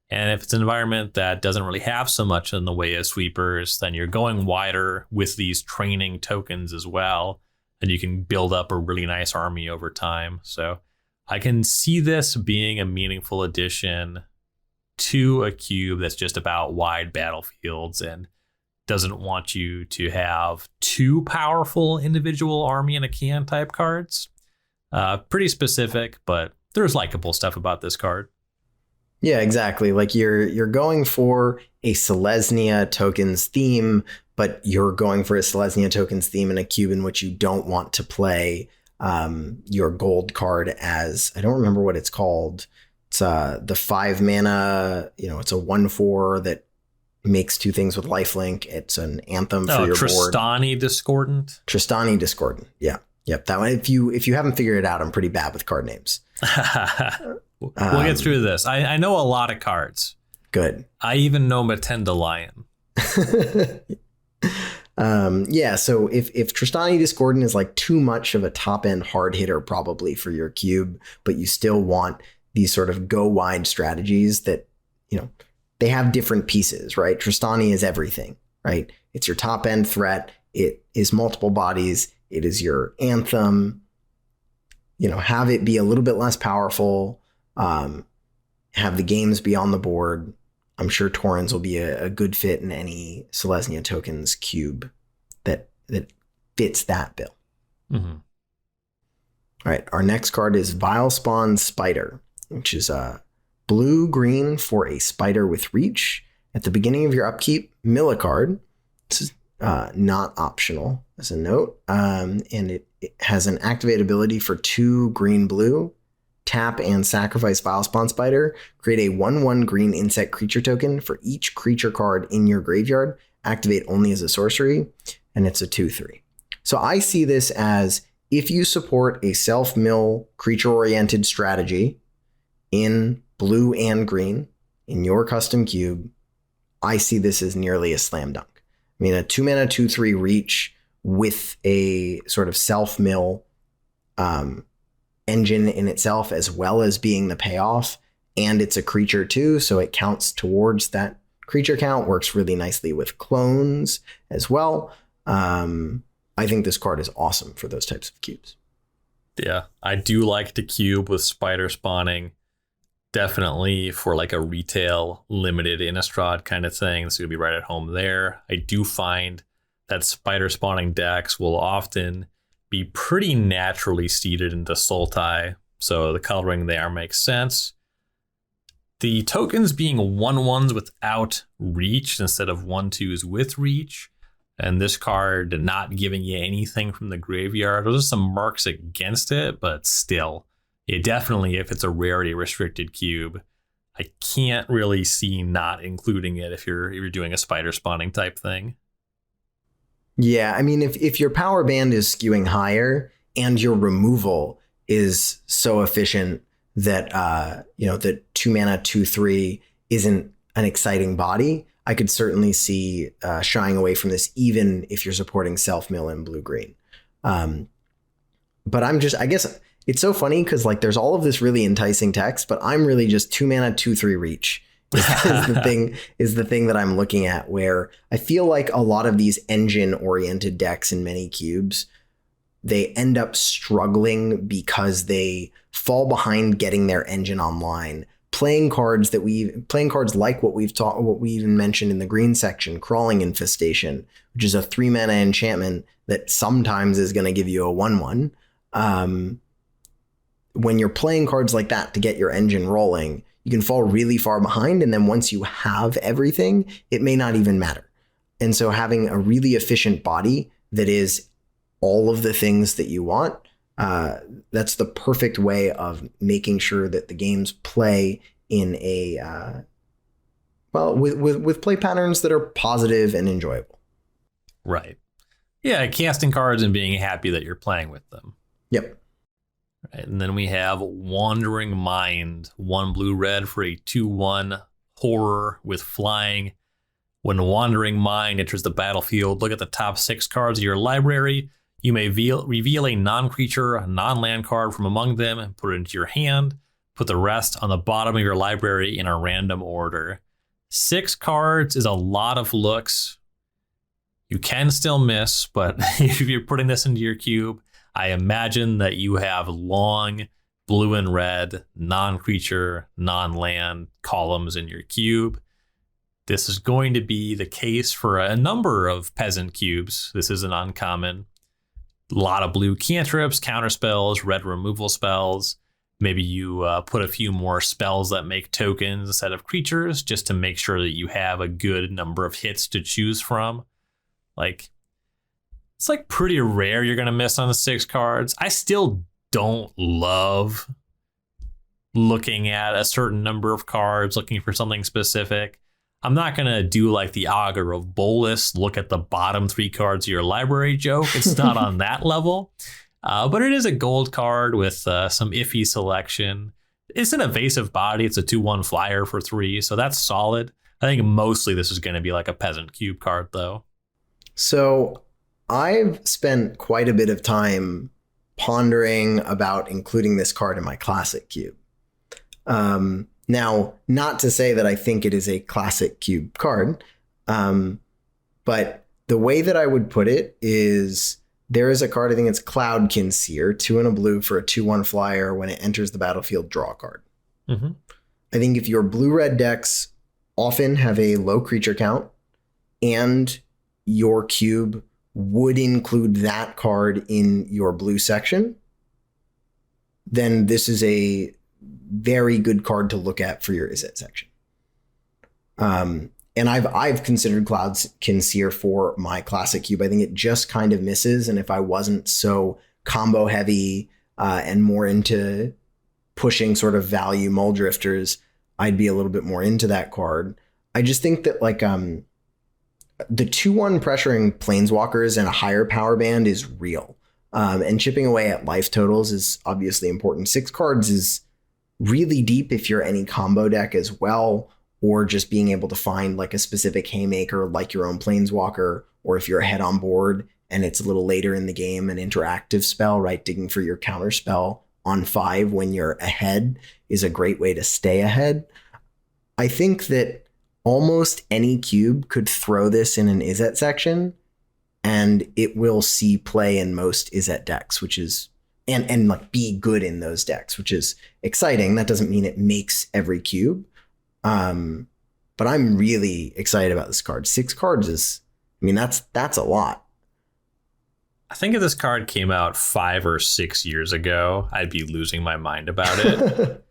And if it's an environment that doesn't really have so much in the way of sweepers, then you're going wider with these training tokens as well. And you can build up a really nice army over time. So I can see this being a meaningful addition to a cube that's just about wide battlefields and doesn't want you to have too powerful individual army in a can type cards. Pretty specific, but there's likable stuff about this card. Yeah, exactly. Like you're going for a Selesnya tokens theme, but you're going for a Selesnya tokens theme in a cube in which you don't want to play your gold card as, I don't remember what it's called. It's the 5 mana, it's a 1/4 that makes 2 things with lifelink. It's an anthem for your board. Tristani Discordant. Tristani Discordant. Yeah. Yep. That one. If you haven't figured it out, I'm pretty bad with card names. We'll get through this. I know a lot of cards. Good. I even know Matenda Lion. Yeah, so if Tristani Discordant is like too much of a top end hard hitter probably for your cube, but you still want these sort of go wide strategies that, they have different pieces, right? Tristani is everything, right? It's your top end threat. It is multiple bodies. It is your anthem. Have it be a little bit less powerful. Have the games be on the board. I'm sure Torrens will be a good fit in any Selesnya tokens cube that fits that bill. Mm-hmm. All right. Our next card is Vilespawn Spider, which is a blue-green for a spider with reach. At the beginning of your upkeep, mill a card. This is not optional as a note. And it has an activate ability for 2 green-blue. Tap and sacrifice Vilespawn Spider. Create a 1/1 green insect creature token for each creature card in your graveyard. Activate only as a sorcery. And it's a 2/3. So I see this as, if you support a self-mill creature-oriented strategy in blue and green in your custom cube, I see this as nearly a slam dunk. I mean, a 2 mana 2/3 reach with a sort of self-mill engine in itself, as well as being the payoff, and it's a creature too, so it counts towards that creature count, works really nicely with clones as well. I think this card is awesome for those types of cubes. Yeah, I do like the cube with spider spawning. Definitely for like a retail limited Innistrad kind of thing. This is going to be right at home there. I do find that spider spawning decks will often be pretty naturally seeded into Sultai, so the coloring there makes sense. The tokens being 1/1s without reach instead of 1/2s with reach, and this card not giving you anything from the graveyard. Those are some marks against it, but still, definitely, if it's a rarity restricted cube, I can't really see not including it if you're doing a spider spawning type thing. Yeah, I mean, if your power band is skewing higher and your removal is so efficient that that 2 mana 2/3 isn't an exciting body, I could certainly see shying away from this, even if you're supporting self-mill and blue-green. But I guess it's so funny because like there's all of this really enticing text, but I'm really just 2 mana 2/3 reach is the thing that I'm looking at, where I feel like a lot of these engine oriented decks in many cubes, they end up struggling because they fall behind getting their engine online. Playing cards like what we even mentioned in the green section, Crawling Infestation, which is a 3 mana enchantment that sometimes is going to give you a 1/1. When you're playing cards like that to get your engine rolling, you can fall really far behind. And then once you have everything, it may not even matter. And so having a really efficient body that is all of the things that you want, that's the perfect way of making sure that the games play in a, with play patterns that are positive and enjoyable. Right. Yeah, casting cards and being happy that you're playing with them. Yep. Right, and then we have Wandering Mind, 1 blue-red for a 2/1 horror with flying. When Wandering Mind enters the battlefield, look at the top 6 cards of your library. You may reveal a non-creature, non-land card from among them and put it into your hand. Put the rest on the bottom of your library in a random order. 6 cards is a lot of looks. You can still miss, but if you're putting this into your cube, I imagine that you have long blue and red, non-creature, non-land columns in your cube. This is going to be the case for a number of peasant cubes. This isn't uncommon. A lot of blue cantrips, counter spells, red removal spells. Maybe you put a few more spells that make tokens instead of creatures, just to make sure that you have a good number of hits to choose from. Like, it's like pretty rare you're going to miss on the 6 cards. I still don't love looking at a certain number of cards, looking for something specific. I'm not going to do like the Augur of Bolus, look at the bottom 3 cards of your library joke. It's not on that level. But it is a gold card with some iffy selection. It's an evasive body. It's a 2/1 flyer for 3, so that's solid. I think mostly this is going to be like a peasant cube card, though. So I've spent quite a bit of time pondering about including this card in my classic cube. Now, not to say that I think it is a classic cube card, but the way that I would put it is there is a card, I think it's Cloudkin Seer, 2 and a blue for a 2/1 flyer. When it enters the battlefield, draw a card. Mm-hmm. I think if your blue-red decks often have a low creature count and your cube would include that card in your blue section, then this is a very good card to look at for your Izzet section. And I've considered Cloudkin Seer for my classic cube. I think it just kind of misses. And if I wasn't so combo heavy and more into pushing sort of value Mull Drifters, I'd be a little bit more into that card. I just think that like the 2/1 pressuring Planeswalkers and a higher power band is real. And chipping away at life totals is obviously important. 6 cards is really deep if you're any combo deck as well, or just being able to find like a specific haymaker like your own Planeswalker, or if you're ahead on board and it's a little later in the game, an interactive spell, right? Digging for your counter spell on 5 when you're ahead is a great way to stay ahead. I think that almost any cube could throw this in an Izzet section and it will see play in most Izzet decks, which is and like be good in those decks, which is exciting. That doesn't mean it makes every cube. But I'm really excited about this card. 6 cards is, I mean, that's a lot. I think if this card came out 5 or 6 years ago, I'd be losing my mind about it.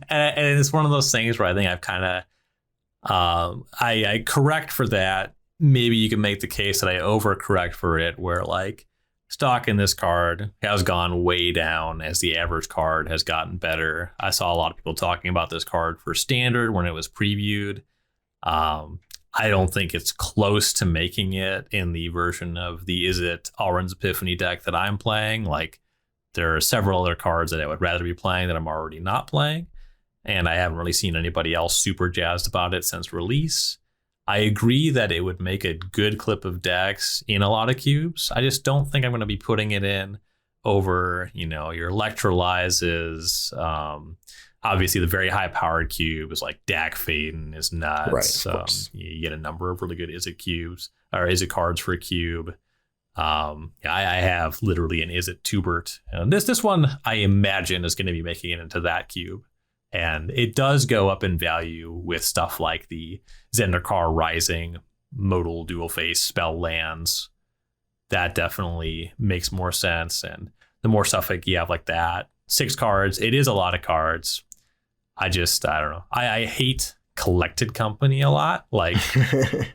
and it's one of those things where I think I've kind of, I correct for that. Maybe you can make the case that I overcorrect for it, where like, stock in this card has gone way down as the average card has gotten better. I saw a lot of people talking about this card for standard when it was previewed. I don't think it's close to making it in the version of the Izzet Alrund's Epiphany deck that I'm playing. Like, there are several other cards that I would rather be playing that I'm already not playing, and I haven't really seen anybody else super jazzed about it since release. I agree that it would make a good clip of decks in a lot of cubes. I just don't think I'm going to be putting it in over, you know, your Electrolyzes. Obviously, the very high-powered cube is like Dak Faden is nuts. Right, you get a number of really good Izzet cubes or Izzet cards for a cube. I have literally an Izzet Tubert, and this one I imagine is going to be making it into that cube. And it does go up in value with stuff like the Zendikar Rising modal dual face spell lands. That definitely makes more sense. And the more stuff like you have like that, 6 cards, it is a lot of cards. I don't know. I hate collected company a lot. Like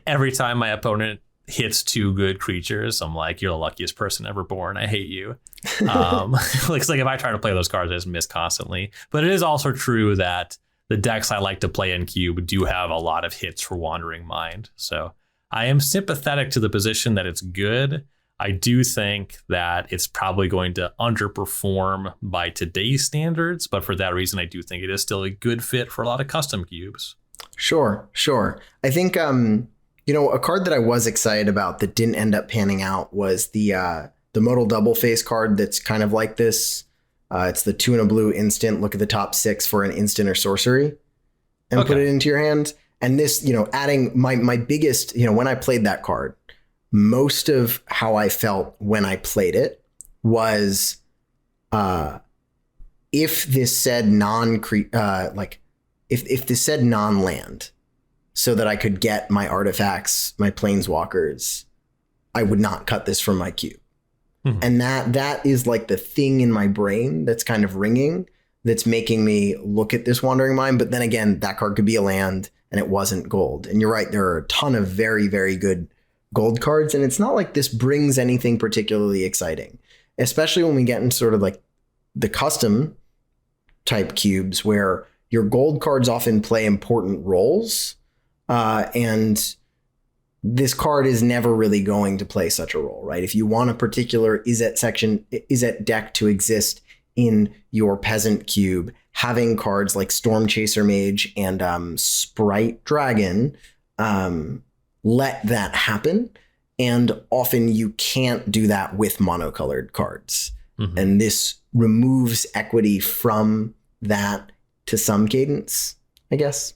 every time my opponent hits 2 good creatures, I'm like, you're the luckiest person ever born. I hate you. Like if I try to play those cards, I just miss constantly. But it is also true that the decks I like to play in Cube do have a lot of hits for Wandering Mind. So I am sympathetic to the position that it's good. I do think that it's probably going to underperform by today's standards, but for that reason, I do think it is still a good fit for a lot of custom cubes. Sure. I think, a card that I was excited about that didn't end up panning out was the modal double face card that's kind of like this. It's the 2 and a blue instant. Look at the top 6 for an instant or sorcery and put it into your hand. And this, adding my biggest, when I played that card, most of how I felt when I played it was if this said if this said non-land so that I could get my artifacts, my planeswalkers, I would not cut this from my cube. Mm-hmm. And that is like the thing in my brain that's kind of ringing, that's making me look at this Wandering Mind. But then again, that card could be a land and it wasn't gold. And you're right, there are a ton of very, very good gold cards. And it's not like this brings anything particularly exciting, especially when we get into sort of like the custom type cubes where your gold cards often play important roles. And this card is never really going to play such a role, right? If you want a particular Izzet deck to exist in your peasant cube, having cards like Storm Chaser Mage and Sprite Dragon let that happen. And often you can't do that with monocolored cards. Mm-hmm. And this removes equity from that to some cadence, I guess.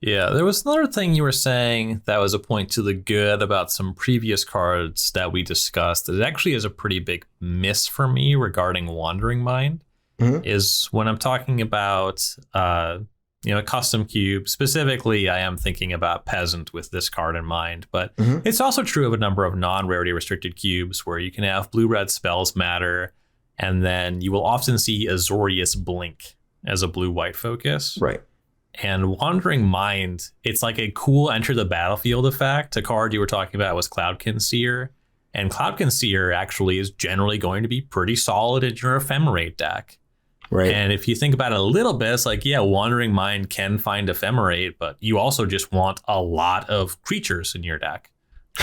Yeah, there was another thing you were saying that was a point to the good about some previous cards that we discussed. That it actually is a pretty big miss for me regarding Wandering Mind. Mm-hmm. Is when I'm talking about a custom cube. Specifically, I am thinking about Peasant with this card in mind, but mm-hmm. it's also true of a number of non-rarity restricted cubes where you can have blue-red spells matter, and then you will often see Azorius Blink as a blue-white focus. Right. And Wandering Mind, it's like a cool enter the battlefield effect. A card you were talking about was Cloudkin Seer. And Cloudkin Seer actually is generally going to be pretty solid in your Ephemerate deck. Right. And if you think about it a little bit, it's like, yeah, Wandering Mind can find Ephemerate, but you also just want a lot of creatures in your deck.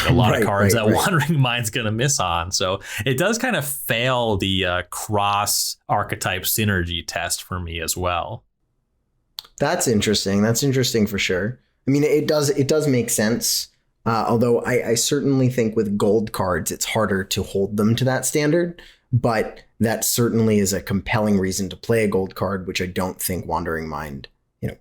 A lot of cards that Wandering Mind's going to miss on. So it does kind of fail the cross archetype synergy test for me as well. That's interesting. That's interesting for sure. I mean, it does make sense. Although I certainly think with gold cards, it's harder to hold them to that standard. But that certainly is a compelling reason to play a gold card, which I don't think Wandering Mind,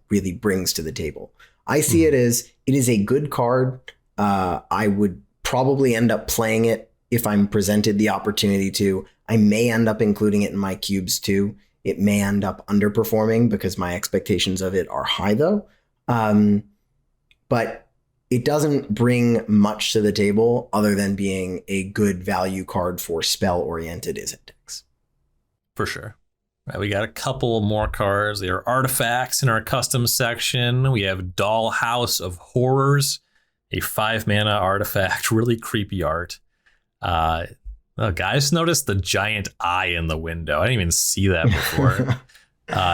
really brings to the table. I see it as it is a good card. I would probably end up playing it if I'm presented the opportunity to. I may end up including it in my cubes too. It may end up underperforming because my expectations of it are high, though. But it doesn't bring much to the table other than being a good value card for spell-oriented Izzet decks. For sure. Right, we got a couple more cards. There are artifacts in our custom section. We have Dollhouse of Horrors, a 5-mana artifact, really creepy art. Guys, noticed the giant eye in the window. I didn't even see that before.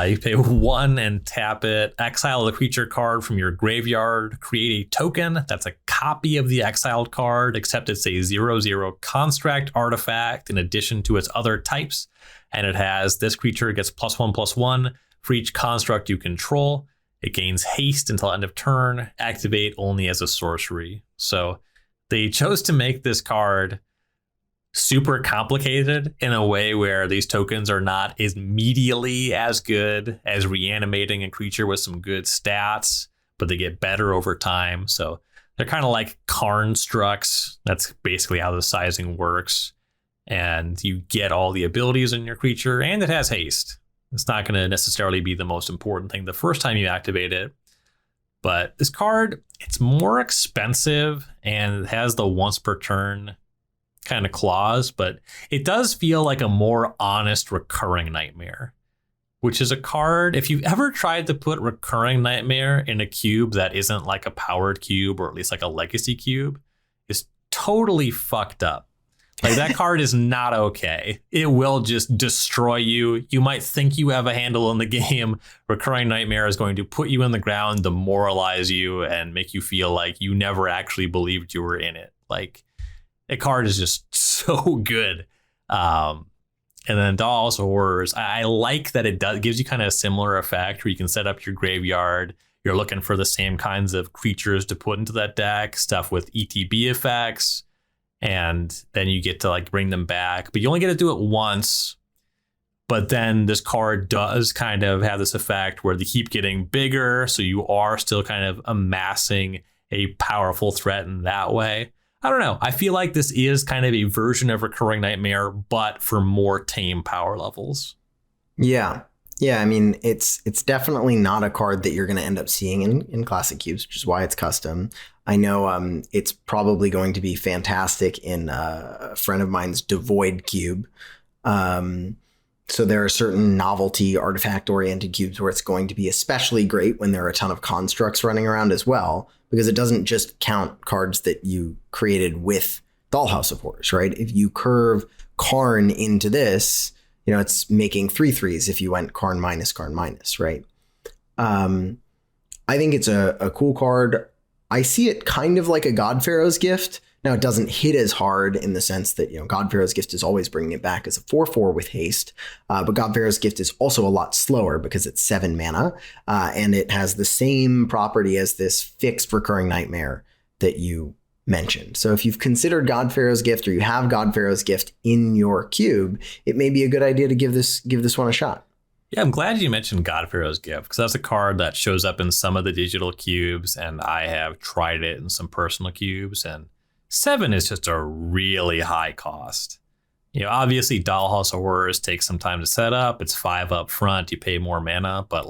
You pay 1 and tap it. Exile the creature card from your graveyard. Create a token that's a copy of the exiled card, except it's a 0/0 construct artifact in addition to its other types. And it has this creature gets +1/+1 for each construct you control. It gains haste until end of turn. Activate only as a sorcery. So they chose to make this card super complicated in a way where these tokens are not immediately as good as reanimating a creature with some good stats, but they get better over time. So they're kind of like constructs. That's basically how the sizing works. And you get all the abilities in your creature, and it has haste. It's not going to necessarily be the most important thing the first time you activate it. But this card, it's more expensive and it has the once per turn kind of clause, but it does feel like a more honest Recurring Nightmare, which is a card, if you've ever tried to put Recurring Nightmare in a cube that isn't like a powered cube or at least like a legacy cube, is totally fucked up. Like that card is not okay. It will just destroy you. You might think you have a handle in the game. Recurring Nightmare is going to put you in the ground, demoralize you, and make you feel like you never actually believed you were in it. Like, a card is just so good. And then Dollhouse of Horrors, I like that it gives you kind of a similar effect where you can set up your graveyard. You're looking for the same kinds of creatures to put into that deck, stuff with ETB effects, and then you get to like bring them back. But you only get to do it once. But then this card does kind of have this effect where they keep getting bigger, so you are still kind of amassing a powerful threat in that way. I don't know. I feel like this is kind of a version of Recurring Nightmare, but for more tame power levels. Yeah. Yeah, I mean, it's definitely not a card that you're going to end up seeing in classic cubes, which is why it's custom. I know it's probably going to be fantastic in a friend of mine's Devoid cube. So there are certain novelty artifact-oriented cubes where it's going to be especially great when there are a ton of constructs running around as well, because it doesn't just count cards that you created with Dollhouse of Horrors, right? If you curve Karn into this, it's making 3/3s if you went Karn minus, right? I think it's a cool card. I see it kind of like a God Pharaoh's Gift. Now, it doesn't hit as hard in the sense that, God Pharaoh's Gift is always bringing it back as a 4/4 with haste. But God Pharaoh's Gift is also a lot slower because it's 7 mana. And it has the same property as this fixed recurring nightmare that you mentioned. So if you've considered God Pharaoh's Gift or you have God Pharaoh's Gift in your cube, it may be a good idea to give this one a shot. Yeah, I'm glad you mentioned God Pharaoh's Gift, because that's a card that shows up in some of the digital cubes, and I have tried it in some personal cubes, and 7 is just a really high cost. Obviously Dollhouse of Horrors takes some time to set up. It's 5 up front. You pay more mana, but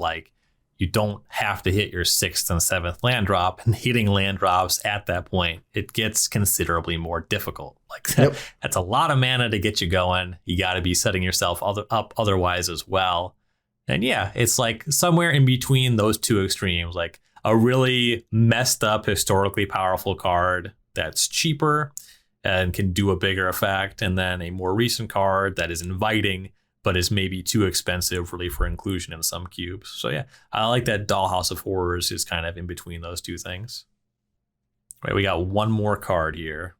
you don't have to hit your 6th and 7th land drop, and hitting land drops at that point, it gets considerably more difficult. That's a lot of mana to get you going. You got to be setting yourself up otherwise as well. And yeah, it's somewhere in between those two extremes, a really messed up, historically powerful card that's cheaper and can do a bigger effect, and then a more recent card that is inviting but is maybe too expensive really for inclusion in some cubes. So yeah, I like that Dollhouse of Horrors is kind of in between those two things. Right, we got one more card here.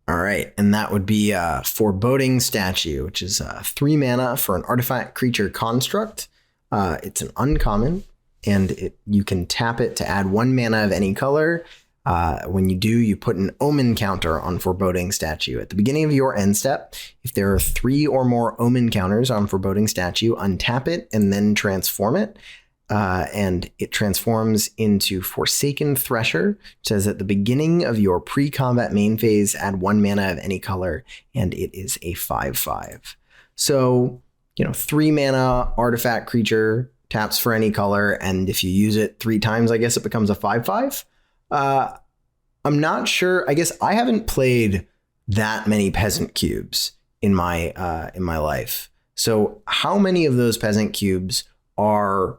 All right, and that would be Foreboding Statue, which is 3 mana for an artifact creature construct. It's an uncommon, and you can tap it to add 1 mana of any color. When you do, you put an omen counter on Foreboding Statue. At the beginning of your end step, if there are 3 or more omen counters on Foreboding Statue, untap it and then transform it. And it transforms into Forsaken Thresher. It says at the beginning of your pre-combat main phase, add 1 mana of any color, and it is a 5/5. So, 3 mana artifact creature, taps for any color, and if you use it 3 times, I guess it becomes a 5/5. I'm not sure. I guess I haven't played that many peasant cubes in my life. So how many of those peasant cubes are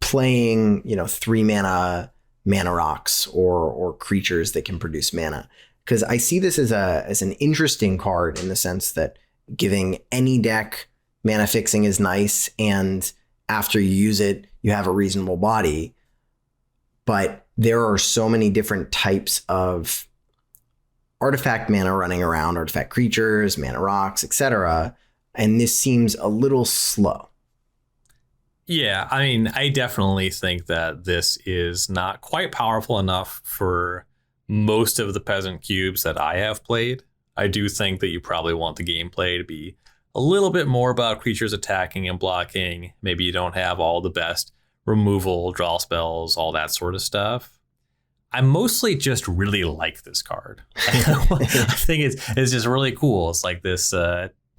playing, 3 mana rocks or creatures that can produce mana? Because I see this as an interesting card in the sense that giving any deck mana fixing is nice, and after you use it, you have a reasonable body. But there are so many different types of artifact mana running around, artifact creatures, mana rocks, etc. And this seems a little slow. Yeah, I mean, I definitely think that this is not quite powerful enough for most of the peasant cubes that I have played. I do think that you probably want the gameplay to be a little bit more about creatures attacking and blocking. Maybe you don't have all the best removal, draw spells, all that sort of stuff. I mostly just really like this card. I think it's just really cool. It's this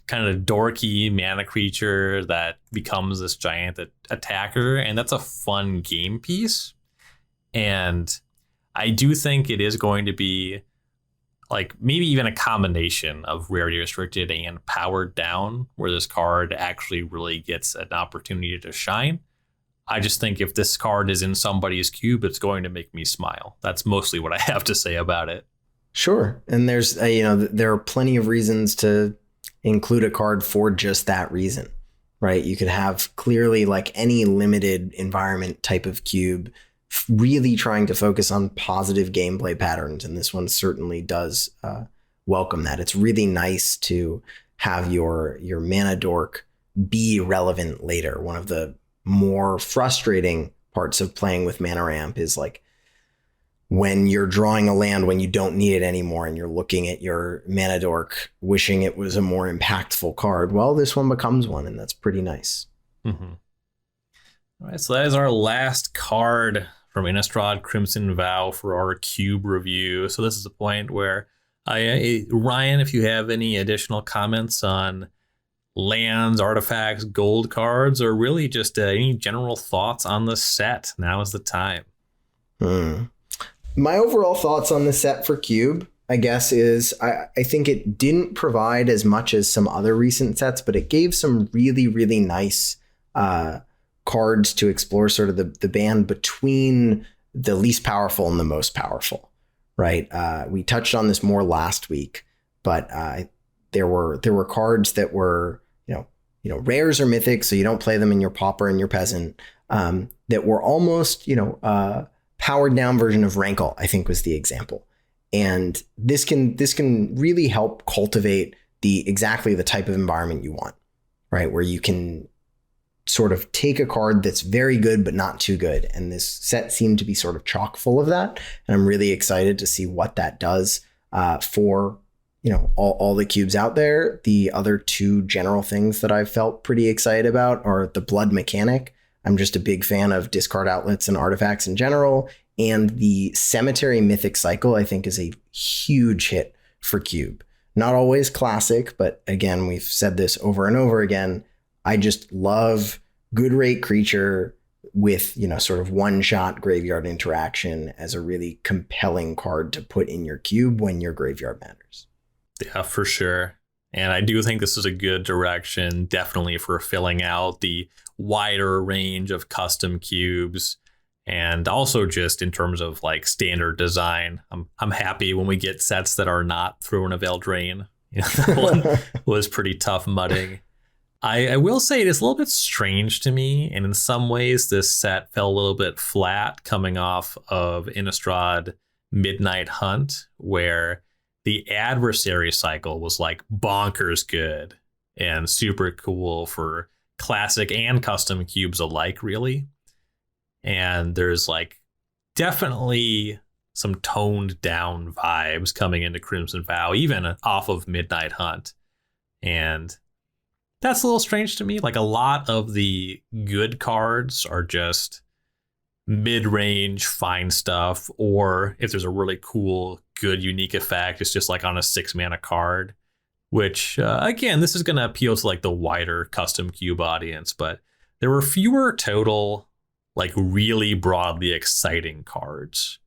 kind of dorky mana creature that becomes this giant attacker, and that's a fun game piece. And I do think it is going to be maybe even a combination of rarity restricted and powered down, where this card actually really gets an opportunity to shine. I just think if this card is in somebody's cube, it's going to make me smile. That's mostly what I have to say about it. Sure. And there's, there are plenty of reasons to include a card for just that reason, right? You could have clearly any limited environment type of cube really trying to focus on positive gameplay patterns. And this one certainly does welcome that. It's really nice to have your mana dork be relevant later. One of the more frustrating parts of playing with mana ramp is when you're drawing a land when you don't need it anymore and you're looking at your mana dork wishing it was a more impactful card. Well, this one becomes one, and that's pretty nice. Mm-hmm. All right, so that is our last card from Innistrad Crimson Vow for our cube review. So this is the point where Ryan, if you have any additional comments on lands, artifacts, gold cards, or really just any general thoughts on the set. Now is the time. My overall thoughts on the set for Cube, I guess, is I think it didn't provide as much as some other recent sets, but it gave some really, really nice cards to explore sort of the band between the least powerful and the most powerful, right? We touched on this more last week, but there were cards that were, rares or mythics, so you don't play them in your pauper and your peasant, that were almost, powered down version of Rankle, I think was the example. And this can really help cultivate exactly the type of environment you want, right? Where you can sort of take a card that's very good but not too good. And this set seemed to be sort of chock full of that. And I'm really excited to see what that does for all the cubes out there. The other two general things that I've felt pretty excited about are the blood mechanic. I'm just a big fan of discard outlets and artifacts in general. And the cemetery mythic cycle, I think, is a huge hit for Cube. Not always classic, but again, we've said this over and over again. I just love good rate creature with, sort of one shot graveyard interaction as a really compelling card to put in your cube when your graveyard matters. Yeah, for sure. And I do think this is a good direction, definitely for filling out the wider range of custom cubes. And also just in terms of like standard design, I'm happy when we get sets that are not Throw a Veil Drain. That one was pretty tough mudding. I will say it is a little bit strange to me, and in some ways this set fell a little bit flat coming off of Innistrad Midnight Hunt, where the adversary cycle was like bonkers good and super cool for classic and custom cubes alike, really. And there's like definitely some toned down vibes coming into Crimson Vow, even off of Midnight Hunt. And that's a little strange to me. Like a lot of the good cards are just mid-range fine stuff, or if there's a really cool, good, unique effect, it's just like on a 6-mana card, which again, this is going to appeal to like the wider custom cube audience, but there were fewer total like really broadly exciting cards.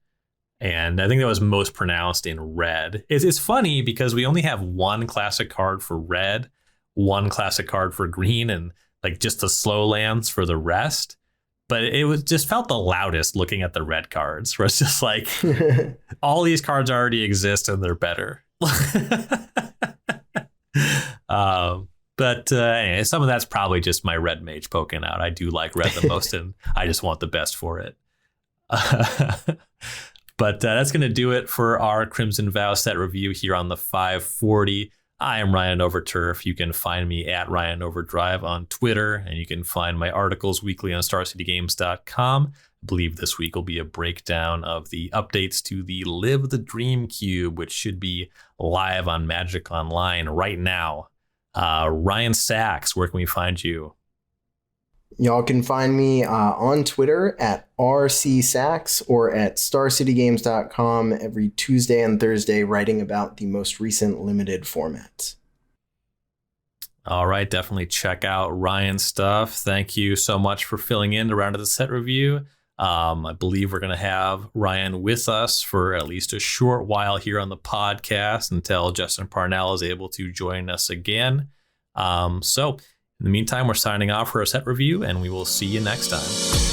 And I think that was most pronounced in red. It's funny because we only have one classic card for red, one classic card for green, and like just the slow lands for the rest. But it was just felt the loudest looking at the red cards, where it's just like all these cards already exist and they're better. But anyway, some of that's probably just my red mage poking out. I do like red the most, and I just want the best for it. But that's going to do it for our Crimson Vow set review here on the 540. I am Ryan Overturf. You can find me at Ryan Overdrive on Twitter, and you can find my articles weekly on StarCityGames.com. I believe this week will be a breakdown of the updates to the Live the Dream Cube, which should be live on Magic Online right now. Ryan Saxe, where can we find you? Y'all can find me on Twitter at RCSax or at StarCityGames.com every Tuesday and Thursday, writing about the most recent limited formats. All right, definitely check out Ryan's stuff. Thank you so much for filling in to round of the set review. I believe we're going to have Ryan with us for at least a short while here on the podcast until Justin Parnell is able to join us again. So in the meantime, we're signing off for our set review, and we will see you next time.